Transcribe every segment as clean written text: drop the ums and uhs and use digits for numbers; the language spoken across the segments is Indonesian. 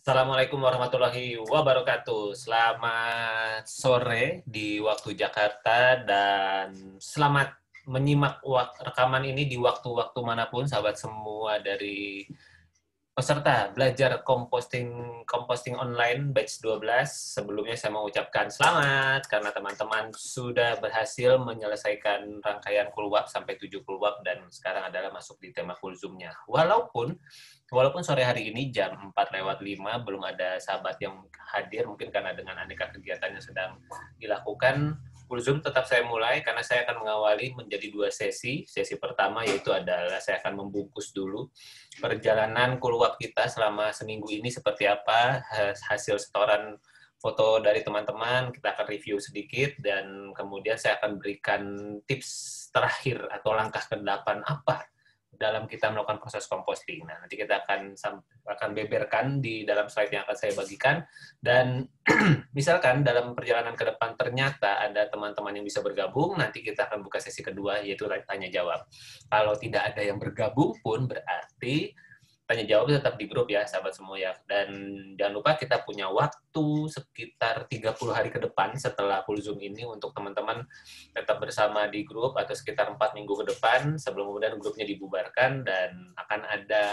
Assalamualaikum warahmatullahi wabarakatuh. Selamat sore di waktu Jakarta dan selamat menyimak rekaman ini di waktu-waktu manapun, sahabat semua dari peserta belajar composting online batch 12. Sebelumnya saya mengucapkan selamat karena teman-teman sudah berhasil menyelesaikan rangkaian kulwab sampai 7 kulwab dan sekarang adalah masuk di tema kulzumnya. Walaupun sore hari ini jam 4:05 belum ada sahabat yang hadir, mungkin karena dengan aneka kegiatan yang sedang dilakukan, Kulzum tetap saya mulai karena saya akan mengawali menjadi 2 sesi. Sesi pertama yaitu adalah saya akan membungkus dulu perjalanan kulwab kita selama seminggu ini seperti apa, hasil setoran foto dari teman-teman, kita akan review sedikit, dan kemudian saya akan berikan tips terakhir atau langkah ke-8 apa dalam kita melakukan proses composting. Nah, nanti kita akan beberkan di dalam slide yang akan saya bagikan, dan misalkan dalam perjalanan ke depan ternyata ada teman-teman yang bisa bergabung, nanti kita akan buka sesi kedua, yaitu tanya jawab. Kalau tidak ada yang bergabung pun berarti tanya jawab tetap di grup ya, sahabat semua ya. Dan jangan lupa kita punya waktu sekitar 30 hari ke depan setelah Kulzum ini untuk teman-teman tetap bersama di grup, atau sekitar 4 minggu ke depan sebelum kemudian grupnya dibubarkan, dan akan ada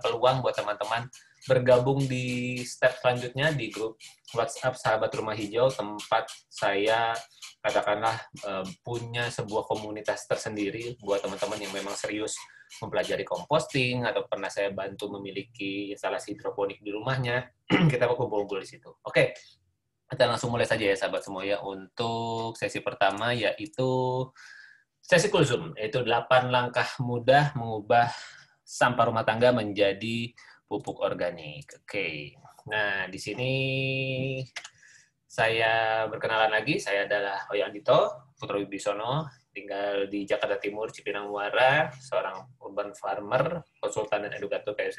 peluang buat teman-teman bergabung di step selanjutnya di grup WhatsApp Sahabat Rumah Hijau, tempat saya katakanlah punya sebuah komunitas tersendiri buat teman-teman yang memang serius mempelajari composting atau pernah saya bantu memiliki instalasi hidroponik di rumahnya. Kita kumpul-kumpul di situ. Oke, kita langsung mulai saja ya sahabat semua ya, untuk sesi pertama, yaitu sesi Kulzum, yaitu 8 langkah mudah mengubah sampah rumah tangga menjadi pupuk organik. Oke, nah di sini saya berkenalan lagi, saya adalah Hoyo Andito Putra Wibisono, tinggal di Jakarta Timur, Cipinang Muara, seorang urban farmer, konsultan dan edukator gaya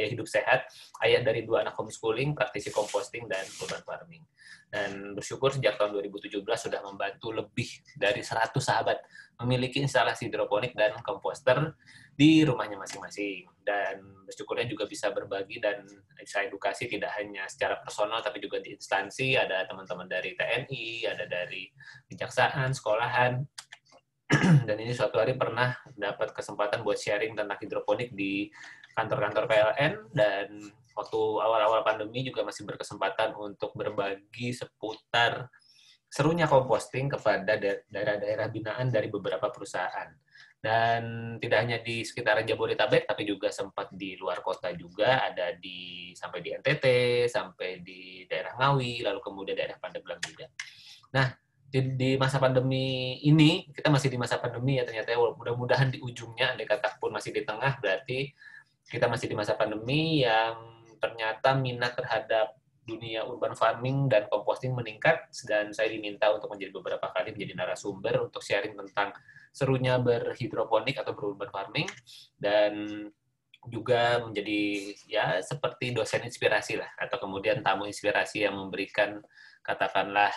hidup sehat, ayah dari 2 anak homeschooling, praktisi composting dan urban farming. Dan bersyukur sejak tahun 2017 sudah membantu lebih dari 100 sahabat memiliki instalasi hidroponik dan komposter di rumahnya masing-masing. Dan bersyukurnya juga bisa berbagi dan bisa edukasi tidak hanya secara personal, tapi juga di instansi, ada teman-teman dari TNI, ada dari kejaksaan, sekolahan, dan ini suatu hari pernah dapat kesempatan buat sharing tentang hidroponik di kantor-kantor PLN, dan waktu awal-awal pandemi juga masih berkesempatan untuk berbagi seputar serunya composting kepada daerah-daerah binaan dari beberapa perusahaan. Dan tidak hanya di sekitaran Jabodetabek, tapi juga sempat di luar kota juga, ada sampai di NTT, sampai di daerah Ngawi, lalu kemudian daerah Pandeglang juga. Nah, di masa pandemi ini, kita masih di masa pandemi ya ternyata, mudah-mudahan di ujungnya, andai kata pun masih di tengah, berarti kita masih di masa pandemi yang ternyata minat terhadap dunia urban farming dan composting meningkat, dan saya diminta untuk menjadi beberapa kali menjadi narasumber untuk sharing tentang serunya berhidroponik atau berurban farming, dan juga menjadi ya seperti dosen inspirasi lah, atau kemudian tamu inspirasi yang memberikan katakanlah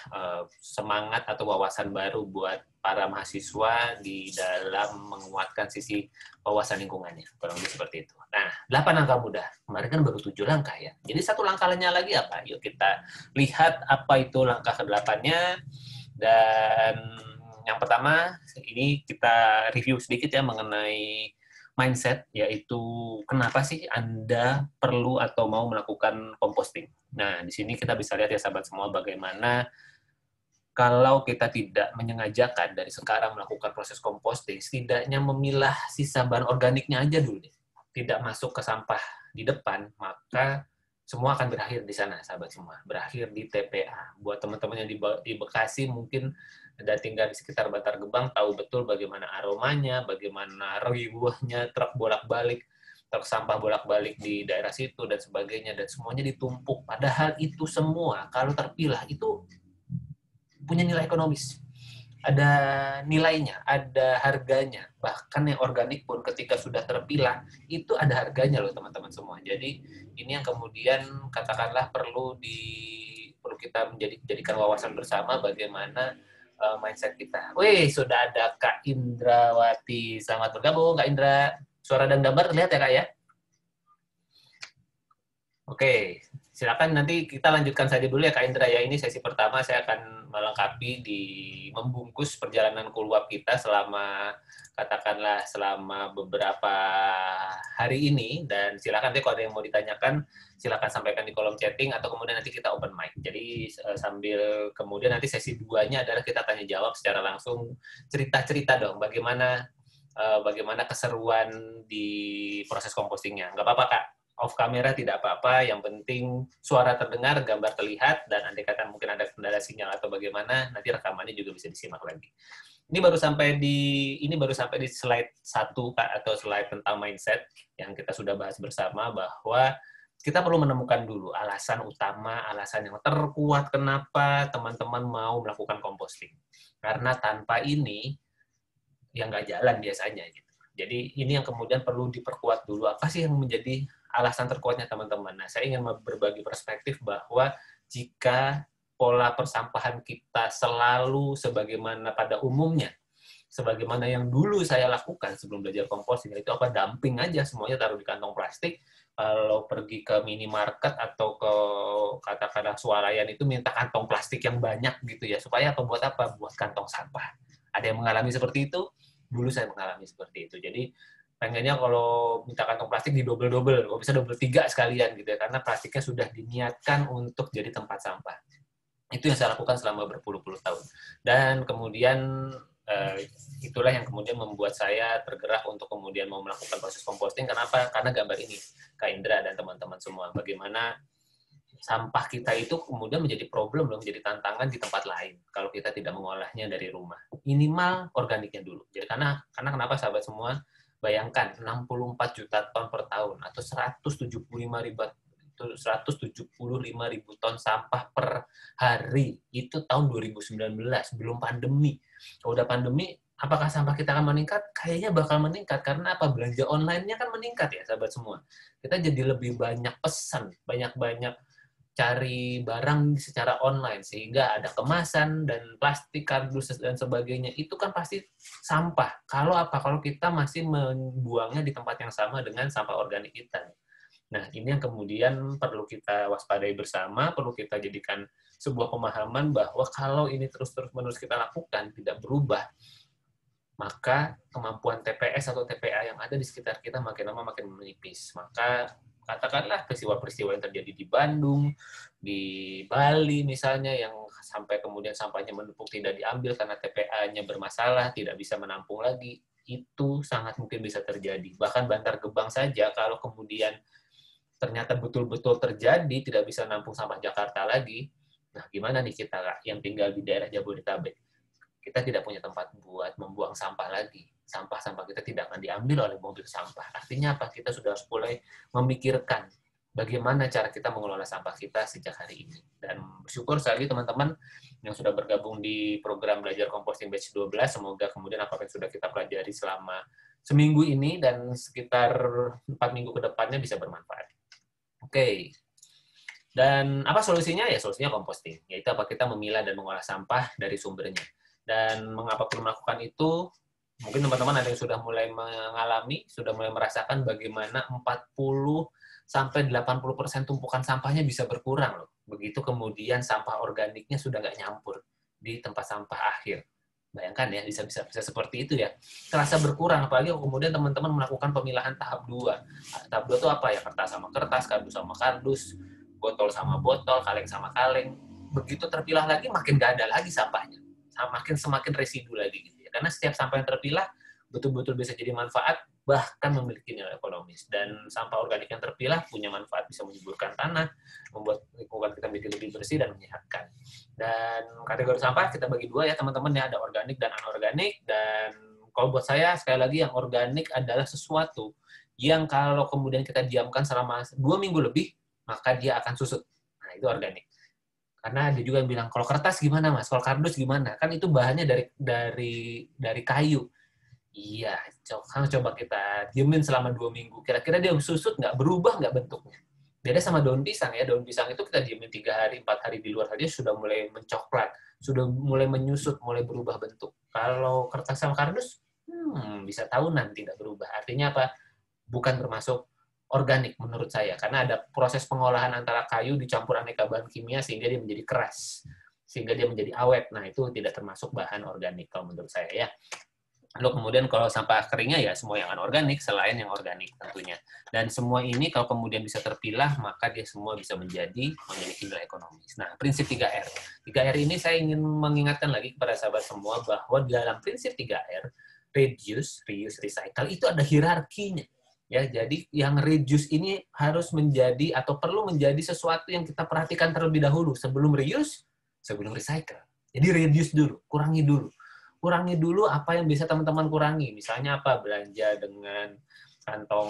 semangat atau wawasan baru buat para mahasiswa di dalam menguatkan sisi wawasan lingkungannya, kurang lebih seperti itu. Nah, 8 langkah mudah. Kemarin kan baru 7 langkah ya. Jadi 1 langkahnya lagi apa? Yuk kita lihat apa itu langkah ke-8-nya. Dan yang pertama, ini kita review sedikit ya mengenai mindset, yaitu kenapa sih Anda perlu atau mau melakukan composting. Nah, di sini kita bisa lihat ya sahabat semua, bagaimana kalau kita tidak menyengajakan dari sekarang melakukan proses composting, setidaknya memilah sisa bahan organiknya aja dulu deh, tidak masuk ke sampah di depan, maka semua akan berakhir di sana, sahabat semua. Berakhir di TPA. Buat teman-teman yang di Bekasi, mungkin ada tinggal di sekitar Bantar Gebang, tahu betul bagaimana aromanya, bagaimana riuhnya truk bolak-balik, truk sampah bolak-balik di daerah situ, dan sebagainya, dan semuanya ditumpuk. Padahal itu semua, kalau terpilah, itu punya nilai ekonomis. Ada nilainya, ada harganya. Bahkan yang organik pun ketika sudah terpilah, itu ada harganya loh teman-teman semua. Jadi ini yang kemudian katakanlah perlu kita jadikan wawasan bersama bagaimana mindset kita. Wih, sudah ada Kak Indrawati. Selamat bergabung Kak Indra. Suara dan gambar terlihat ya Kak ya? Oke, silakan nanti kita lanjutkan saja dulu ya Kak Indra ya. Ini sesi pertama saya akan melengkapi di membungkus perjalanan Coolwap kita selama katakanlah selama beberapa hari ini, dan silakan deh kalau ada yang mau ditanyakan silakan sampaikan di kolom chatting atau kemudian nanti kita open mic. Jadi sambil kemudian nanti sesi 2-nya adalah kita tanya jawab secara langsung, cerita-cerita dong bagaimana keseruan di proses compostingnya. Nggak apa-apa Kak, off kamera tidak apa-apa, yang penting suara terdengar, gambar terlihat, dan andai kata mungkin ada kendala sinyal atau bagaimana, nanti rekamannya juga bisa disimak lagi. Ini baru sampai di slide 1 Kak, atau slide tentang mindset yang kita sudah bahas bersama, bahwa kita perlu menemukan dulu alasan utama, alasan yang terkuat kenapa teman-teman mau melakukan composting. Karena tanpa ini yang nggak jalan biasanya gitu. Jadi ini yang kemudian perlu diperkuat dulu, apa sih yang menjadi alasan terkuatnya teman-teman. Nah, saya ingin berbagi perspektif bahwa jika pola persampahan kita selalu sebagaimana pada umumnya, sebagaimana yang dulu saya lakukan sebelum belajar composting, itu apa, dumping aja semuanya, taruh di kantong plastik. Kalau pergi ke minimarket atau ke katakanlah swalayan itu minta kantong plastik yang banyak gitu ya, supaya apa, buat apa? Buat kantong sampah. Ada yang mengalami seperti itu? Dulu saya mengalami seperti itu. Jadi pengennya kalau minta kantong plastik di double-double, kalau bisa double 3 sekalian gitu ya, karena plastiknya sudah diniatkan untuk jadi tempat sampah. Itu yang saya lakukan selama berpuluh-puluh tahun. Dan kemudian itulah yang kemudian membuat saya tergerak untuk kemudian mau melakukan proses composting. Kenapa? Karena gambar ini, Kak Indra dan teman-teman semua, bagaimana sampah kita itu kemudian menjadi problem, menjadi tantangan di tempat lain kalau kita tidak mengolahnya dari rumah. Minimal organiknya dulu. Jadi karena kenapa sahabat semua? Bayangkan 64 juta ton per tahun atau 175 ribu ton sampah per hari. Itu tahun 2019, belum pandemi. Kalau udah pandemi, apakah sampah kita akan meningkat? Kayaknya bakal meningkat. Karena apa? Belanja online-nya kan meningkat ya, sahabat semua. Kita jadi lebih banyak pesan, banyak-banyak cari barang secara online, sehingga ada kemasan dan plastik, kardus, dan sebagainya. Itu kan pasti sampah. Kalau apa? Kalau kita masih membuangnya di tempat yang sama dengan sampah organik kita. Nah, ini yang kemudian perlu kita waspadai bersama, perlu kita jadikan sebuah pemahaman bahwa kalau ini terus-menerus kita lakukan, tidak berubah, maka kemampuan TPS atau TPA yang ada di sekitar kita makin lama makin menipis. Maka katakanlah peristiwa-peristiwa yang terjadi di Bandung, di Bali misalnya, yang sampai kemudian sampahnya menumpuk tidak diambil karena TPA-nya bermasalah, tidak bisa menampung lagi, itu sangat mungkin bisa terjadi. Bahkan Bantar Gebang saja, kalau kemudian ternyata betul-betul terjadi, tidak bisa menampung sampah Jakarta lagi, nah gimana nih kita Kak, yang tinggal di daerah Jabodetabek? Kita tidak punya tempat buat membuang sampah lagi. Sampah-sampah kita tidak akan diambil oleh mobil sampah. Artinya apa? Kita sudah harus mulai memikirkan bagaimana cara kita mengelola sampah kita sejak hari ini. Dan bersyukur sekali teman-teman yang sudah bergabung di program Belajar Composting Batch 12, semoga kemudian apa yang sudah kita pelajari selama seminggu ini dan sekitar 4 minggu ke depannya bisa bermanfaat. Oke. Dan apa solusinya? Ya solusinya composting. Yaitu apa? Kita memilah dan mengolah sampah dari sumbernya. Dan mengapa perlu melakukan itu? Mungkin teman-teman ada yang sudah mulai mengalami, sudah mulai merasakan bagaimana 40-80% tumpukan sampahnya bisa berkurang loh. Begitu kemudian sampah organiknya sudah nggak nyampur di tempat sampah akhir. Bayangkan ya, bisa seperti itu ya. Terasa berkurang, apalagi kemudian teman-teman melakukan pemilahan tahap 2. Tahap 2 itu apa ya? Kertas sama kertas, kardus sama kardus, botol sama botol, kaleng sama kaleng. Begitu terpilah lagi, makin nggak ada lagi sampahnya. Semakin residu lagi gitu ya. Karena setiap sampah yang terpilah betul-betul bisa jadi manfaat, bahkan memiliki nilai ekonomis. Dan sampah organik yang terpilah punya manfaat, bisa menyuburkan tanah, membuat lingkungan kita menjadi lebih bersih dan menyehatkan. Dan kategori sampah kita bagi 2 ya teman-teman ya, ada organik dan anorganik. Dan kalau buat saya sekali lagi, yang organik adalah sesuatu yang kalau kemudian kita diamkan selama 2 minggu lebih, maka dia akan susut. Nah, itu organik. Karena ada juga yang bilang, kalau kertas gimana mas? Kalau kardus gimana? Kan itu bahannya dari kayu. Iya, coba kita diemin selama 2 minggu. Kira-kira dia susut nggak? Berubah nggak bentuknya? Beda sama daun pisang ya. Daun pisang itu kita diemin 3 hari, 4 hari di luar saja sudah mulai mencoklat, sudah mulai menyusut, mulai berubah bentuk. Kalau kertas sama kardus, bisa tahunan tidak berubah. Artinya apa? Bukan termasuk organik menurut saya, karena ada proses pengolahan antara kayu dicampur aneka bahan kimia sehingga dia menjadi keras, sehingga dia menjadi awet. Nah, itu tidak termasuk bahan organik kalau menurut saya ya. Lalu kemudian kalau sampah keringnya ya semua yang anorganik selain yang organik tentunya. Dan semua ini kalau kemudian bisa terpilah, maka dia semua bisa memiliki nilai ekonomis. Nah, prinsip 3R. 3R ini saya ingin mengingatkan lagi kepada sahabat semua bahwa dalam prinsip 3R, reduce, reuse, recycle, itu ada hierarkinya. Ya, jadi yang reduce ini harus menjadi atau perlu menjadi sesuatu yang kita perhatikan terlebih dahulu sebelum reuse, sebelum recycle. Jadi reduce dulu, kurangi dulu apa yang bisa teman-teman kurangi. Misalnya apa? Belanja dengan kantong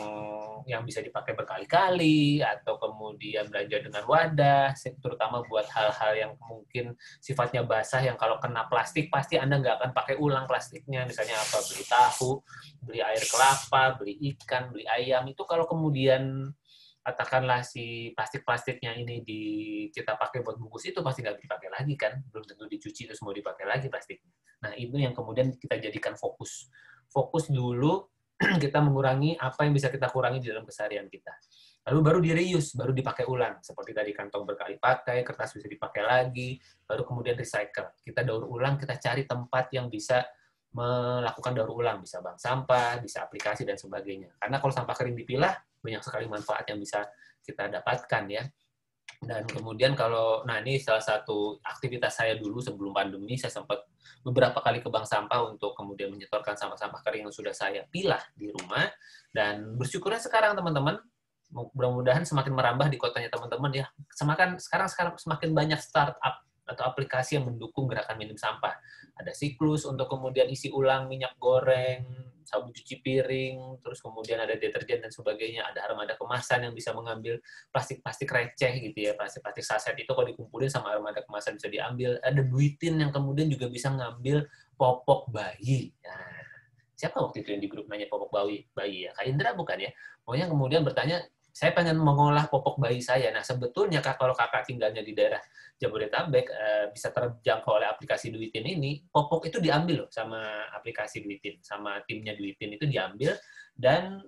yang bisa dipakai berkali-kali, atau kemudian belanja dengan wadah, terutama buat hal-hal yang mungkin sifatnya basah, yang kalau kena plastik, pasti Anda nggak akan pakai ulang plastiknya. Misalnya apa? Beli tahu, beli air kelapa, beli ikan, beli ayam. Itu kalau kemudian katakanlah si plastik-plastiknya ini kita pakai buat bungkus, itu pasti nggak dipakai lagi kan, belum tentu dicuci terus mau dipakai lagi plastiknya. Nah, itu yang kemudian kita jadikan fokus dulu. Kita mengurangi apa yang bisa kita kurangi di dalam keseharian kita, lalu baru di reuse, baru dipakai ulang, seperti tadi kantong berkali pakai, kertas bisa dipakai lagi, baru kemudian recycle, kita daur ulang, kita cari tempat yang bisa melakukan daur ulang, bisa bank sampah, bisa aplikasi dan sebagainya. Karena kalau sampah kering dipilah, banyak sekali manfaat yang bisa kita dapatkan ya. Dan kemudian nah ini salah satu aktivitas saya dulu sebelum pandemi, saya sempat beberapa kali ke bank sampah untuk kemudian menyetorkan sampah-sampah kering yang sudah saya pilah di rumah. Dan bersyukurnya sekarang teman-teman, mudah-mudahan semakin merambah di kotanya teman-teman ya. Sekarang semakin banyak startup atau aplikasi yang mendukung gerakan minim sampah. Ada Siklus untuk kemudian isi ulang minyak goreng, sabun cuci piring, terus kemudian ada deterjen dan sebagainya, ada armada kemasan yang bisa mengambil plastik-plastik receh gitu ya, plastik-plastik saset itu kalau dikumpulin sama armada kemasan bisa diambil, ada Duitin yang kemudian juga bisa ngambil popok bayi. Nah, siapa waktu itu yang di grup nanya popok bayi ya? Kak Indra bukan ya? Pokoknya kemudian bertanya, saya pengen mengolah popok bayi saya. Nah, sebetulnya kalau kakak tinggalnya di daerah Jabodetabek, bisa terjangkau oleh aplikasi Duitin ini, popok itu diambil loh sama aplikasi Duitin, sama timnya Duitin itu diambil, dan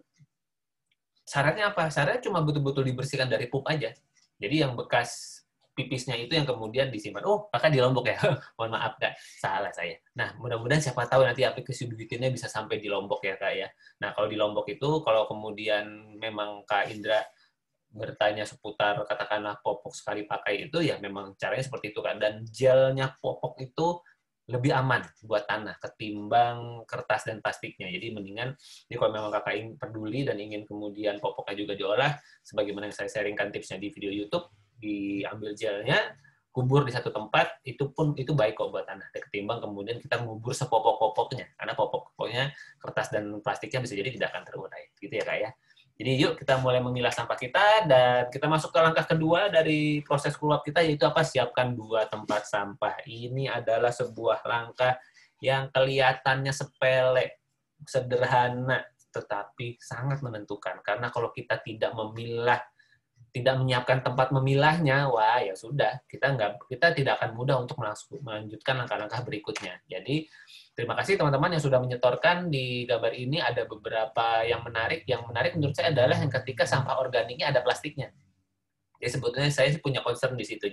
syaratnya apa? Syaratnya cuma betul-betul dibersihkan dari pup aja. Jadi yang bekas pipisnya itu yang kemudian disimpan. Oh, kakak di Lombok ya? Mohon maaf, Kak. Salah saya. Nah, mudah-mudahan siapa tahu nanti aplikasi Duitinnya bisa sampai di Lombok ya, Kak ya. Nah, kalau di Lombok itu, kalau kemudian memang Kak Indra bertanya seputar katakanlah popok sekali pakai itu, ya memang caranya seperti itu kan. Dan gelnya popok itu lebih aman buat tanah ketimbang kertas dan plastiknya. Jadi mendingan, jadi kalau memang kakak ingin peduli dan ingin kemudian popoknya juga diolah, sebagaimana yang saya sharingkan tipsnya di video YouTube, diambil gelnya, kubur di satu tempat, itu baik kok buat tanah. Ketimbang kemudian kita ngubur sepopok-popoknya, karena popok-popoknya kertas dan plastiknya bisa jadi tidak akan terurai. Gitu ya Kak ya. Jadi yuk kita mulai memilah sampah kita, dan kita masuk ke langkah kedua dari proses keluar kita, yaitu apa? Siapkan 2 tempat sampah. Ini adalah sebuah langkah yang kelihatannya sepele, sederhana, tetapi sangat menentukan. Karena kalau kita tidak menyiapkan tempat memilahnya, wah ya sudah, kita tidak akan mudah untuk melanjutkan langkah-langkah berikutnya. Jadi terima kasih teman-teman yang sudah menyetorkan. Di gambar ini ada beberapa yang menarik. Yang menarik menurut saya adalah yang ketika sampah organiknya ada plastiknya. Jadi sebetulnya saya punya concern di situ.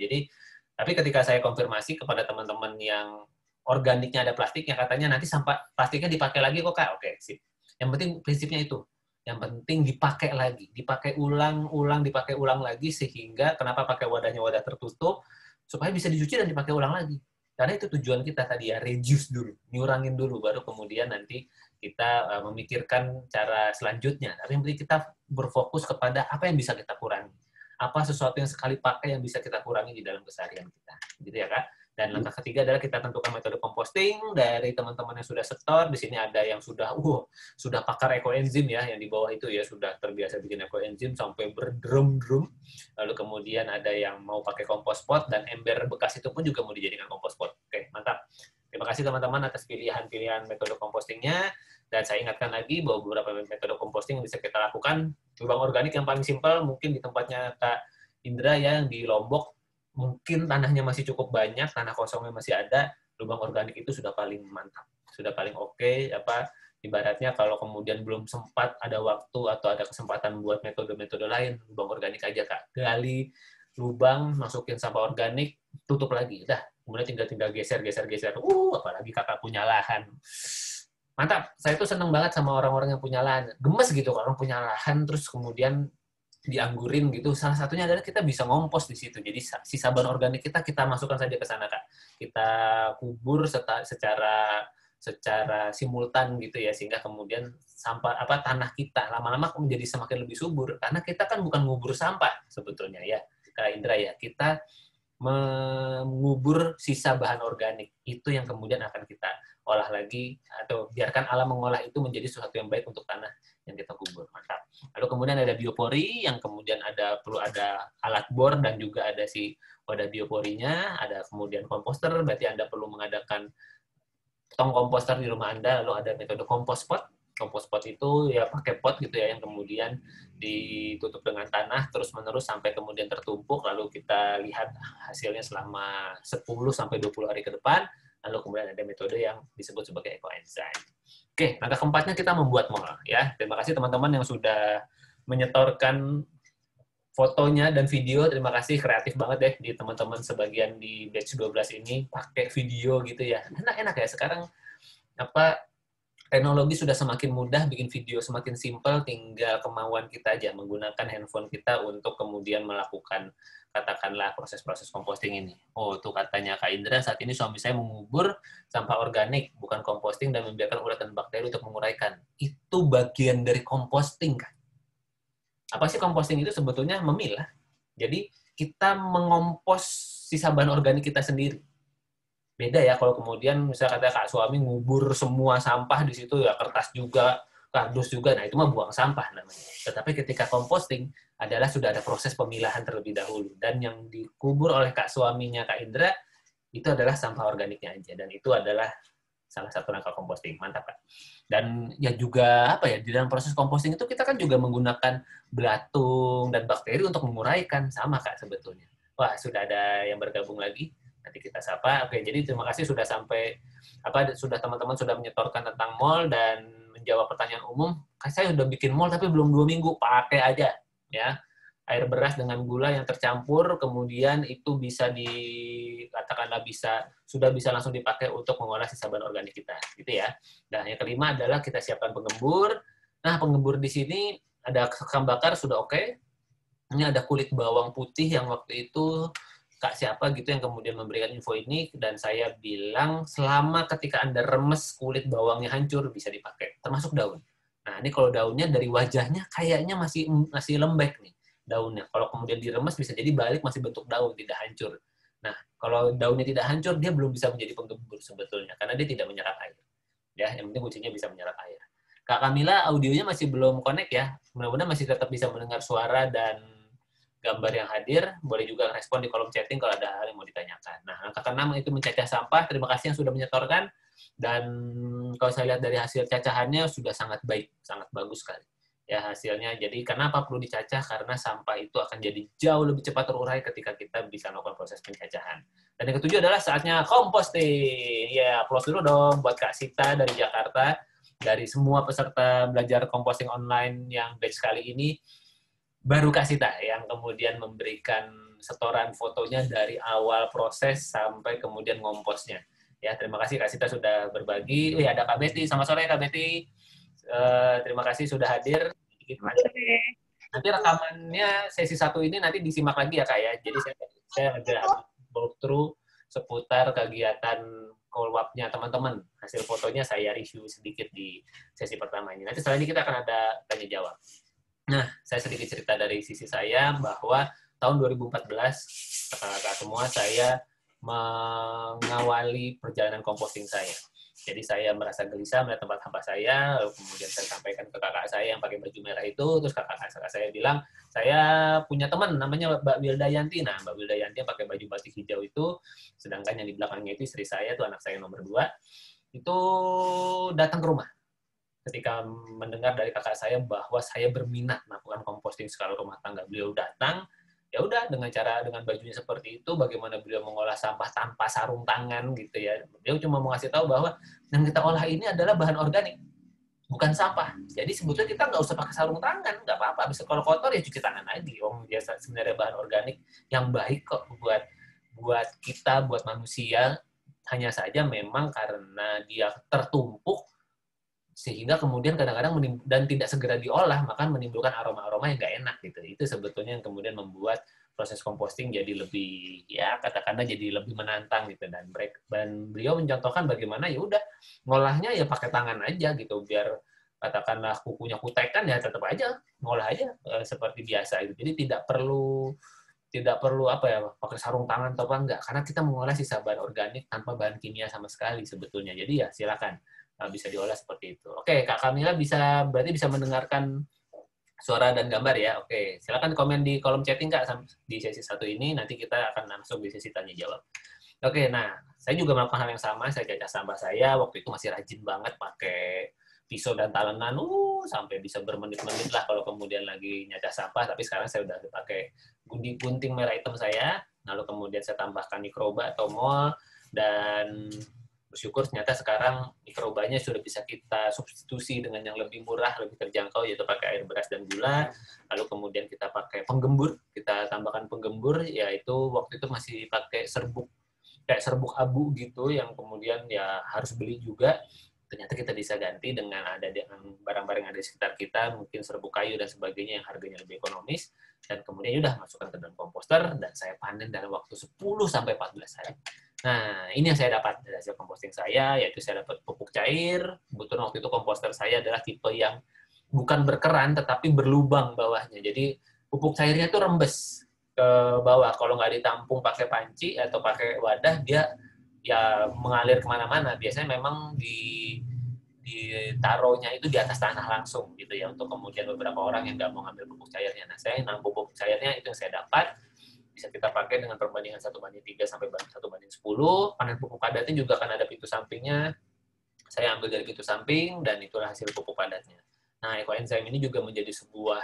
Tapi ketika saya konfirmasi kepada teman-teman yang organiknya ada plastiknya, katanya nanti sampah plastiknya dipakai lagi kok Kak. Oke, sip. Yang penting prinsipnya itu. Yang penting dipakai lagi, dipakai ulang lagi, sehingga kenapa pakai wadah tertutup, supaya bisa dicuci dan dipakai ulang lagi. Karena itu tujuan kita tadi ya, reduce dulu, ngurangin dulu, baru kemudian nanti kita memikirkan cara selanjutnya. Tapi yang penting kita berfokus kepada apa yang bisa kita kurangi. Apa sesuatu yang sekali pakai yang bisa kita kurangi di dalam keseharian kita. Gitu ya, Kak? Dan langkah ketiga adalah kita tentukan metode composting dari teman-teman yang sudah setor. Di sini ada yang sudah pakar ekoenzim ya, yang di bawah itu ya sudah terbiasa bikin ekoenzim sampai berdrum-drum. Lalu kemudian ada yang mau pakai kompos pot, dan ember bekas itu pun juga mau dijadikan kompos pot. Oke, mantap. Terima kasih teman-teman atas pilihan-pilihan metode compostingnya. Dan saya ingatkan lagi bahwa beberapa metode composting yang bisa kita lakukan. Lubang organik yang paling simpel mungkin di tempatnya Kak Indra ya, yang di Lombok, mungkin tanahnya masih cukup banyak, tanah kosongnya masih ada, lubang organik itu sudah paling mantap, sudah paling oke, Ibaratnya kalau kemudian belum sempat ada waktu atau ada kesempatan buat metode-metode lain, lubang organik aja Kak. Gali lubang, masukin sampah organik, tutup lagi. Dah, kemudian tinggal geser. Apalagi Kakak punya lahan. Mantap, saya tuh seneng banget sama orang-orang yang punya lahan. Gemes gitu kalau orang punya lahan, terus kemudian dianggurin gitu. Salah satunya adalah kita bisa ngompos di situ. Jadi sisa bahan organik kita masukkan saja ke sana Kak. Kita kubur secara simultan gitu ya, sehingga kemudian sampah tanah kita lama-lama menjadi semakin lebih subur karena kita kan bukan ngubur sampah sebetulnya ya Kak Indra ya, kita mengubur sisa bahan organik itu yang kemudian akan kita olah lagi atau biarkan alam mengolah itu menjadi sesuatu yang baik untuk tanah yang kita kubur. Mantap. Lalu kemudian ada biopori yang kemudian perlu ada alat bor dan juga ada si wadah bioporinya, ada kemudian komposter, berarti Anda perlu mengadakan tong komposter di rumah Anda, lalu ada metode kompos pot. Kompos pot itu ya pakai pot gitu ya, yang kemudian ditutup dengan tanah terus-menerus sampai kemudian tertumpuk, lalu kita lihat hasilnya selama 10-20 hari ke depan, lalu kemudian ada metode yang disebut sebagai ekoenzyme. Oke, langkah keempatnya kita membuat mol ya. Terima kasih teman-teman yang sudah menyetorkan fotonya dan video. Terima kasih, kreatif banget deh di teman-teman sebagian di batch 12 ini pakai video gitu ya. Enak-enak ya sekarang teknologi sudah semakin mudah, bikin video semakin simpel, tinggal kemauan kita aja menggunakan handphone kita untuk kemudian melakukan katakanlah proses-proses composting ini. Oh, tuh katanya Kak Indra, saat ini suami saya mengubur sampah organik, bukan composting, dan membiarkan ulat dan bakteri untuk menguraikan. Itu bagian dari composting, kan? Apa sih composting itu? Sebetulnya memilah. Jadi kita mengompos sisa bahan organik kita sendiri. Beda ya kalau kemudian misalnya kata Kak suami ngubur semua sampah di situ, ya kertas juga, kardus juga, nah itu mah buang sampah namanya. Tetapi ketika composting adalah sudah ada proses pemilahan terlebih dahulu, dan yang dikubur oleh Kak suaminya Kak Indra itu adalah sampah organiknya aja, dan itu adalah salah satu rangka composting. Mantap Kak. Dan ya juga di dalam proses composting itu kita kan juga menggunakan belatung dan bakteri untuk menguraikan, sama Kak sebetulnya. Wah, sudah ada yang bergabung lagi. Nanti kita sapa. Oke, jadi terima kasih sudah sampai teman-teman sudah menyetorkan tentang mall dan menjawab pertanyaan umum. Saya sudah bikin mall tapi belum 2 minggu, pakai aja ya. Air beras dengan gula yang tercampur, kemudian itu bisa sudah bisa langsung dipakai untuk mengolah sisa bahan organik kita, gitu ya. Nah, yang kelima adalah kita siapkan penggembur. Nah, penggembur di sini ada sekam bakar sudah oke. Ini ada kulit bawang putih yang waktu itu Kak siapa gitu yang kemudian memberikan info ini, dan saya bilang selama ketika Anda remes kulit bawangnya hancur bisa dipakai, termasuk daun. Nah, ini kalau daunnya dari wajahnya kayaknya masih lembek nih daunnya. Kalau kemudian diremes bisa jadi balik masih bentuk daun, tidak hancur. Nah, kalau daunnya tidak hancur, dia belum bisa menjadi penggembur sebetulnya, karena dia tidak menyerap air. Ya, yang penting kuncinya bisa menyerap air. Kak Kamila, audionya masih belum connect ya. Mudah-mudahan masih tetap bisa mendengar suara dan gambar yang hadir. Boleh juga respon di kolom chatting kalau ada hal yang mau ditanyakan. Nah, angka ke-6 itu mencacah sampah. Terima kasih yang sudah menyetorkan. Dan kalau saya lihat dari hasil cacahannya sudah sangat baik, sangat bagus sekali. Ya hasilnya. Jadi kenapa perlu dicacah? Karena sampah itu akan jadi jauh lebih cepat terurai ketika kita bisa melakukan proses pencacahan. Dan yang ketujuh adalah saatnya composting. Ya, applause dulu dong buat Kak Sita dari Jakarta. Dari semua peserta belajar composting online yang batch kali ini, baru Kak Sita yang kemudian memberikan setoran fotonya dari awal proses sampai kemudian ngomposnya. Ya, terima kasih Kak Sita sudah berbagi. Ada Kak Betty. Selamat sore Kak Betty. Terima kasih sudah hadir. Nanti rekamannya sesi 1 ini nanti disimak lagi ya Kak ya. Jadi saya ada walkthrough seputar kegiatan follow-up-nya teman-teman. Hasil fotonya saya review sedikit di sesi pertama ini. Nanti setelah ini kita akan ada tanya jawab. Nah, saya sedikit cerita dari sisi saya bahwa tahun 2014 kakak-kakak semua saya mengawali perjalanan composting saya. Jadi saya merasa gelisah melihat tempat sampah saya, lalu kemudian saya sampaikan ke kakak saya yang pakai baju merah itu, terus kakak saya bilang, saya punya teman namanya Mbak Wilda Yanti. Nah, Mbak Wilda Yanti yang pakai baju batik hijau itu, sedangkan yang di belakangnya itu istri saya, itu anak saya nomor 2, itu datang ke rumah. Ketika mendengar dari kakak saya bahwa saya berminat melakukan composting skala rumah tangga, beliau datang. Ya udah dengan bajunya seperti itu, bagaimana beliau mengolah sampah tanpa sarung tangan gitu ya. Beliau cuma mau ngasih tahu bahwa yang kita olah ini adalah bahan organik. bukan sampah. Jadi sebetulnya kita nggak usah pakai sarung tangan, nggak apa-apa. Bisa kalau kotor ya cuci tangan lagi. Biasa sebenarnya bahan organik yang baik kok buat kita, buat manusia. Hanya saja memang karena dia tertumpuk sehingga kemudian kadang-kadang dan tidak segera diolah, maka menimbulkan aroma-aroma yang nggak enak gitu. Itu sebetulnya yang kemudian membuat proses composting jadi lebih, ya katakanlah jadi lebih menantang gitu. Dan beliau mencontohkan bagaimana ya udah ngolahnya ya pakai tangan aja gitu, biar katakanlah kukunya kutekan ya tetap aja ngolah aja seperti biasa gitu. Jadi tidak perlu apa ya pakai sarung tangan atau apa enggak, karena kita mengolah sisa bahan organik tanpa bahan kimia sama sekali sebetulnya. Jadi ya silakan bisa diolah seperti itu. Oke, Kak Kamila berarti bisa mendengarkan suara dan gambar ya. Oke, silakan komen di kolom chatting Kak di sesi 1 ini, nanti kita akan masuk di sesi tanya jawab. Oke, nah saya juga melakukan hal yang sama, saya cacah sampah saya waktu itu masih rajin banget pakai pisau dan talenan, sampai bisa bermenit-menit lah kalau kemudian lagi nyacah sampah, tapi sekarang saya udah pakai gunting merah hitam saya, lalu kemudian saya tambahkan mikroba atau mol, dan bersyukur ternyata sekarang mikrobanya sudah bisa kita substitusi dengan yang lebih murah, lebih terjangkau, yaitu pakai air beras dan gula. Lalu kemudian kita pakai penggembur, kita tambahkan penggembur, yaitu waktu itu masih pakai kayak serbuk abu gitu, yang kemudian ya harus beli juga. Ternyata kita bisa ganti dengan barang-barang yang ada di sekitar kita, mungkin serbuk kayu dan sebagainya yang harganya lebih ekonomis, dan kemudian udah masukkan ke dalam komposter, dan saya panen dalam waktu 10-14 hari. Nah, ini yang saya dapat dari hasil composting saya, yaitu saya dapat pupuk cair. Kebetulan waktu itu komposter saya adalah tipe yang bukan berkeran, tetapi berlubang bawahnya. Jadi pupuk cairnya itu rembes ke bawah. Kalau nggak ditampung pakai panci atau pakai wadah, dia ya mengalir kemana-mana. Biasanya memang ditaruhnya itu di atas tanah langsung gitu ya, untuk kemudian beberapa orang yang nggak mau ngambil pupuk cairnya. Nah, saya nampung pupuk cairnya itu yang saya dapat, bisa kita pakai dengan perbandingan 1:3 sampai 1:10. Panen pupuk padatnya juga akan ada pintu sampingnya. Saya ambil dari pintu samping, dan itulah hasil pupuk padatnya. Nah, ekoenzim ini juga menjadi sebuah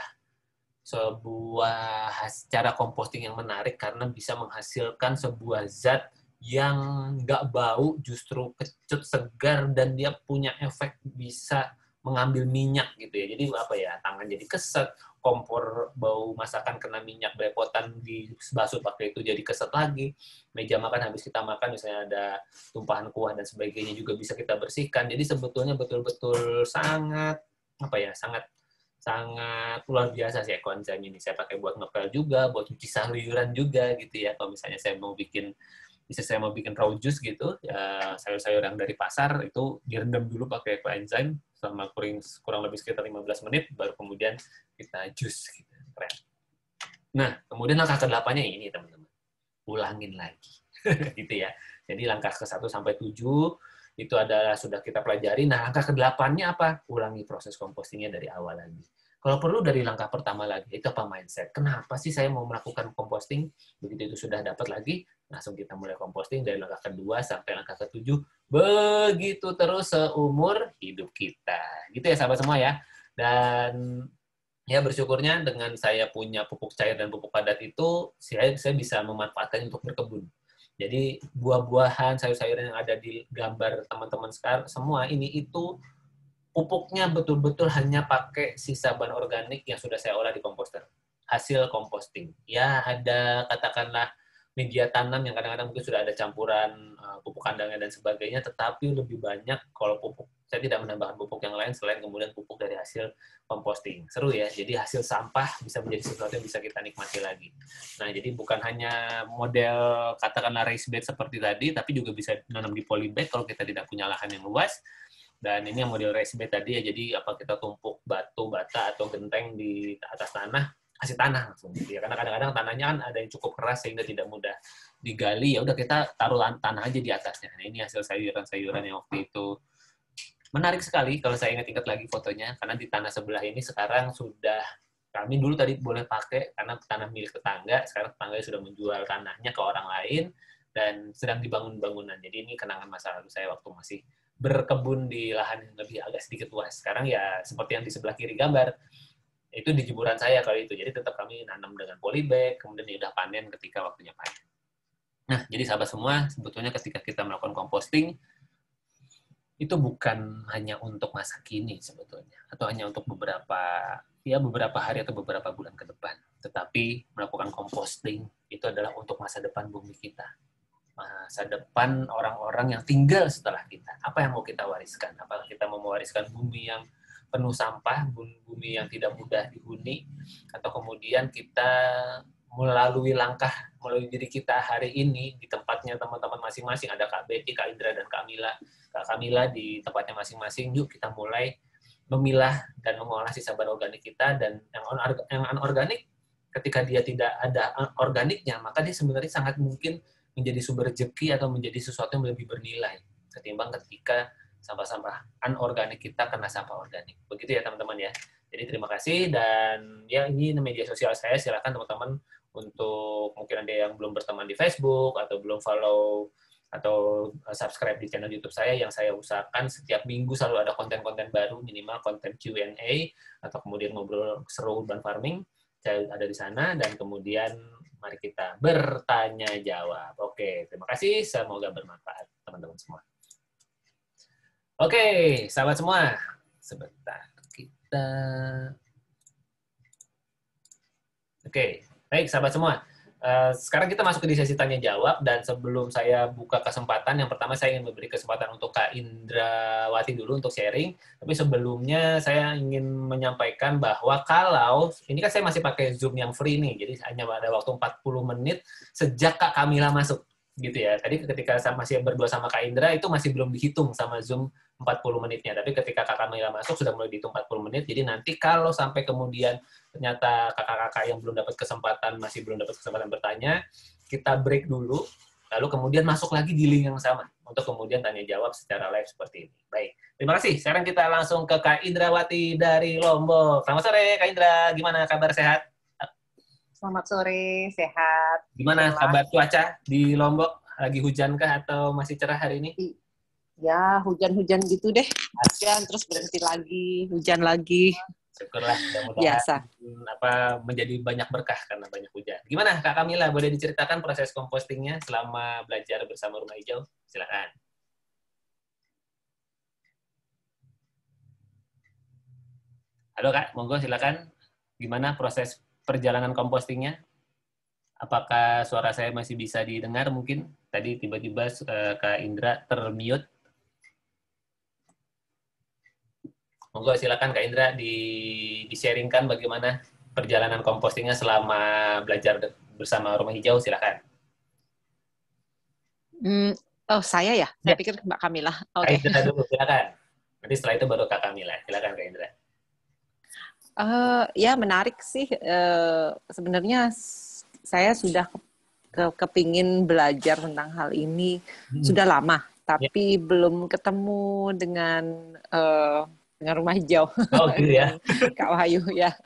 cara composting yang menarik karena bisa menghasilkan sebuah zat yang nggak bau, justru kecut, segar, dan dia punya efek bisa mengambil minyak gitu ya. Jadi apa ya, tangan jadi keset, kompor bau masakan kena minyak belepotan dibasuh pakai itu jadi keset lagi. Meja makan habis kita makan misalnya ada tumpahan kuah dan sebagainya juga bisa kita bersihkan. Jadi sebetulnya betul-betul sangat luar biasa sih ekoenzim ini. Saya pakai buat ngepel juga, buat cuci sayuran juga gitu ya. Kalau misalnya saya mau bikin raw juice gitu, ya sayur-sayuran dari pasar itu direndam dulu pakai ekoenzim selama kurang lebih sekitar 15 menit, baru kemudian kita juice gitu. Keren. Nah, kemudian langkah ke-8-nya ini teman-teman. Ulangin lagi. Gitu ya. Jadi langkah ke-1 sampai 7 itu adalah sudah kita pelajari. Nah, langkah ke-8-nya apa? Ulangi proses compostingnya dari awal lagi. Kalau perlu dari langkah pertama lagi, itu apa mindset? Kenapa sih saya mau melakukan composting? Begitu itu sudah dapat lagi, langsung kita mulai composting dari langkah ke-2 sampai langkah ke-7. Begitu terus seumur hidup kita. Gitu ya sahabat semua ya. Dan ya bersyukurnya dengan saya punya pupuk cair dan pupuk padat itu, saya bisa memanfaatkannya untuk berkebun. Jadi buah-buahan, sayur-sayuran yang ada di gambar teman-teman sekarang semua ini itu pupuknya betul-betul hanya pakai sisa bahan organik yang sudah saya olah di komposter. Hasil composting. Ya ada katakanlah media tanam yang kadang-kadang mungkin sudah ada campuran pupuk kandangnya dan sebagainya, tetapi lebih banyak kalau pupuk, saya tidak menambahkan pupuk yang lain selain kemudian pupuk dari hasil composting. Seru ya, jadi hasil sampah bisa menjadi sesuatu yang bisa kita nikmati lagi. Nah, jadi bukan hanya model katakanlah raised bed seperti tadi, tapi juga bisa nanam di polybag kalau kita tidak punya lahan yang luas. Dan ini yang model raised bed tadi ya, jadi apa kita tumpuk batu, bata, atau genteng di atas tanah, kasih tanah langsung gitu ya. Karena kadang-kadang tanahnya kan ada yang cukup keras sehingga tidak mudah digali, ya udah kita taruh tanah aja di atasnya. Nah, ini hasil sayuran-sayuran yang waktu itu menarik sekali kalau saya ingat-ingat lagi fotonya, karena di tanah sebelah ini sekarang sudah, kami dulu tadi boleh pakai karena tanah milik tetangga, sekarang tetangga sudah menjual tanahnya ke orang lain dan sedang dibangun bangunan. Jadi ini kenangan masa lalu saya waktu masih berkebun di lahan yang lebih agak sedikit luas. Sekarang ya seperti yang di sebelah kiri gambar, itu di jemuran saya kalau itu. Jadi tetap kami nanam dengan polybag, kemudian ya udah panen ketika waktunya panen. Nah, jadi sahabat semua, sebetulnya ketika kita melakukan composting, itu bukan hanya untuk masa kini sebetulnya, atau hanya untuk beberapa hari atau beberapa bulan ke depan, tetapi melakukan composting itu adalah untuk masa depan bumi kita, masa depan orang-orang yang tinggal setelah kita. Apa yang mau kita wariskan? Apakah kita mau mewariskan bumi yang penuh sampah, bumi yang tidak mudah dihuni, atau kemudian kita melalui diri kita hari ini di tempatnya teman-teman masing-masing, ada Kak Betty, Kak Indra, dan Kak Kamila di tempatnya masing-masing. Yuk kita mulai memilah dan mengolah sisa organik kita, dan yang anorganik ketika dia tidak ada organiknya, maka dia sebenarnya sangat mungkin menjadi sumber rezeki atau menjadi sesuatu yang lebih bernilai ketimbang ketika sampah-sampah anorganik kita kena sampah organik. Begitu ya teman-teman ya. Jadi terima kasih, dan ya ini media sosial saya, silakan teman-teman untuk mungkin ada yang belum berteman di Facebook atau belum follow atau subscribe di channel YouTube saya, yang saya usahakan setiap minggu selalu ada konten-konten baru, minimal konten Q&A atau kemudian ngobrol seru urban farming. Saya ada di sana, dan kemudian mari kita bertanya jawab. Oke, terima kasih, semoga bermanfaat teman-teman semua. Oke, sahabat semua, sebentar kita. Oke, baik sahabat semua. Sekarang kita masuk ke sesi tanya jawab, dan sebelum saya buka kesempatan, yang pertama saya ingin memberi kesempatan untuk Kak Indrawati dulu untuk sharing. Tapi sebelumnya saya ingin menyampaikan bahwa kalau ini kan saya masih pakai Zoom yang free nih, jadi hanya ada waktu 40 menit sejak Kak Kamila masuk gitu ya. Tadi ketika saya masih berdua sama Kak Indra itu masih belum dihitung sama Zoom 40 menitnya. Tapi ketika Kak Kamila masuk sudah mulai dihitung 40 menit. Jadi nanti kalau sampai kemudian ternyata kakak-kakak yang masih belum dapat kesempatan bertanya, kita break dulu, lalu kemudian masuk lagi di link yang sama untuk kemudian tanya jawab secara live seperti ini. Baik, terima kasih. Sekarang kita langsung ke Kak Indrawati dari Lombok. Selamat sore Kak Indra, gimana kabar, sehat? Selamat sore, sehat. Gimana kabar cuaca di Lombok? Lagi hujankah atau masih cerah hari ini? Ya, hujan-hujan gitu deh. Hujan, terus berhenti lagi, hujan lagi. Syukurlah, mudah-mudahan menjadi banyak berkah karena banyak hujan. Gimana Kak Kamila, boleh diceritakan proses compostingnya selama belajar bersama Rumah Hijau? Silakan. Halo Kak, monggo silakan. Gimana proses perjalanan compostingnya? Apakah suara saya masih bisa didengar mungkin? Tadi tiba-tiba Kak Indra termute. Monggo silakan Kak Indra di-sharingkan bagaimana perjalanan compostingnya selama belajar bersama Rumah Hijau, silakan. Oh, saya ya? Saya pikir Mbak Kamila. Kak Indra dulu, silakan. Nanti setelah itu baru Kak Kamila. Silakan Kak Indra. Ya, menarik sih. Sebenarnya saya sudah kepingin belajar tentang hal ini sudah lama, tapi belum ketemu dengan Rumah Hijau. Oh, gitu ya. Kak Wahyu ya.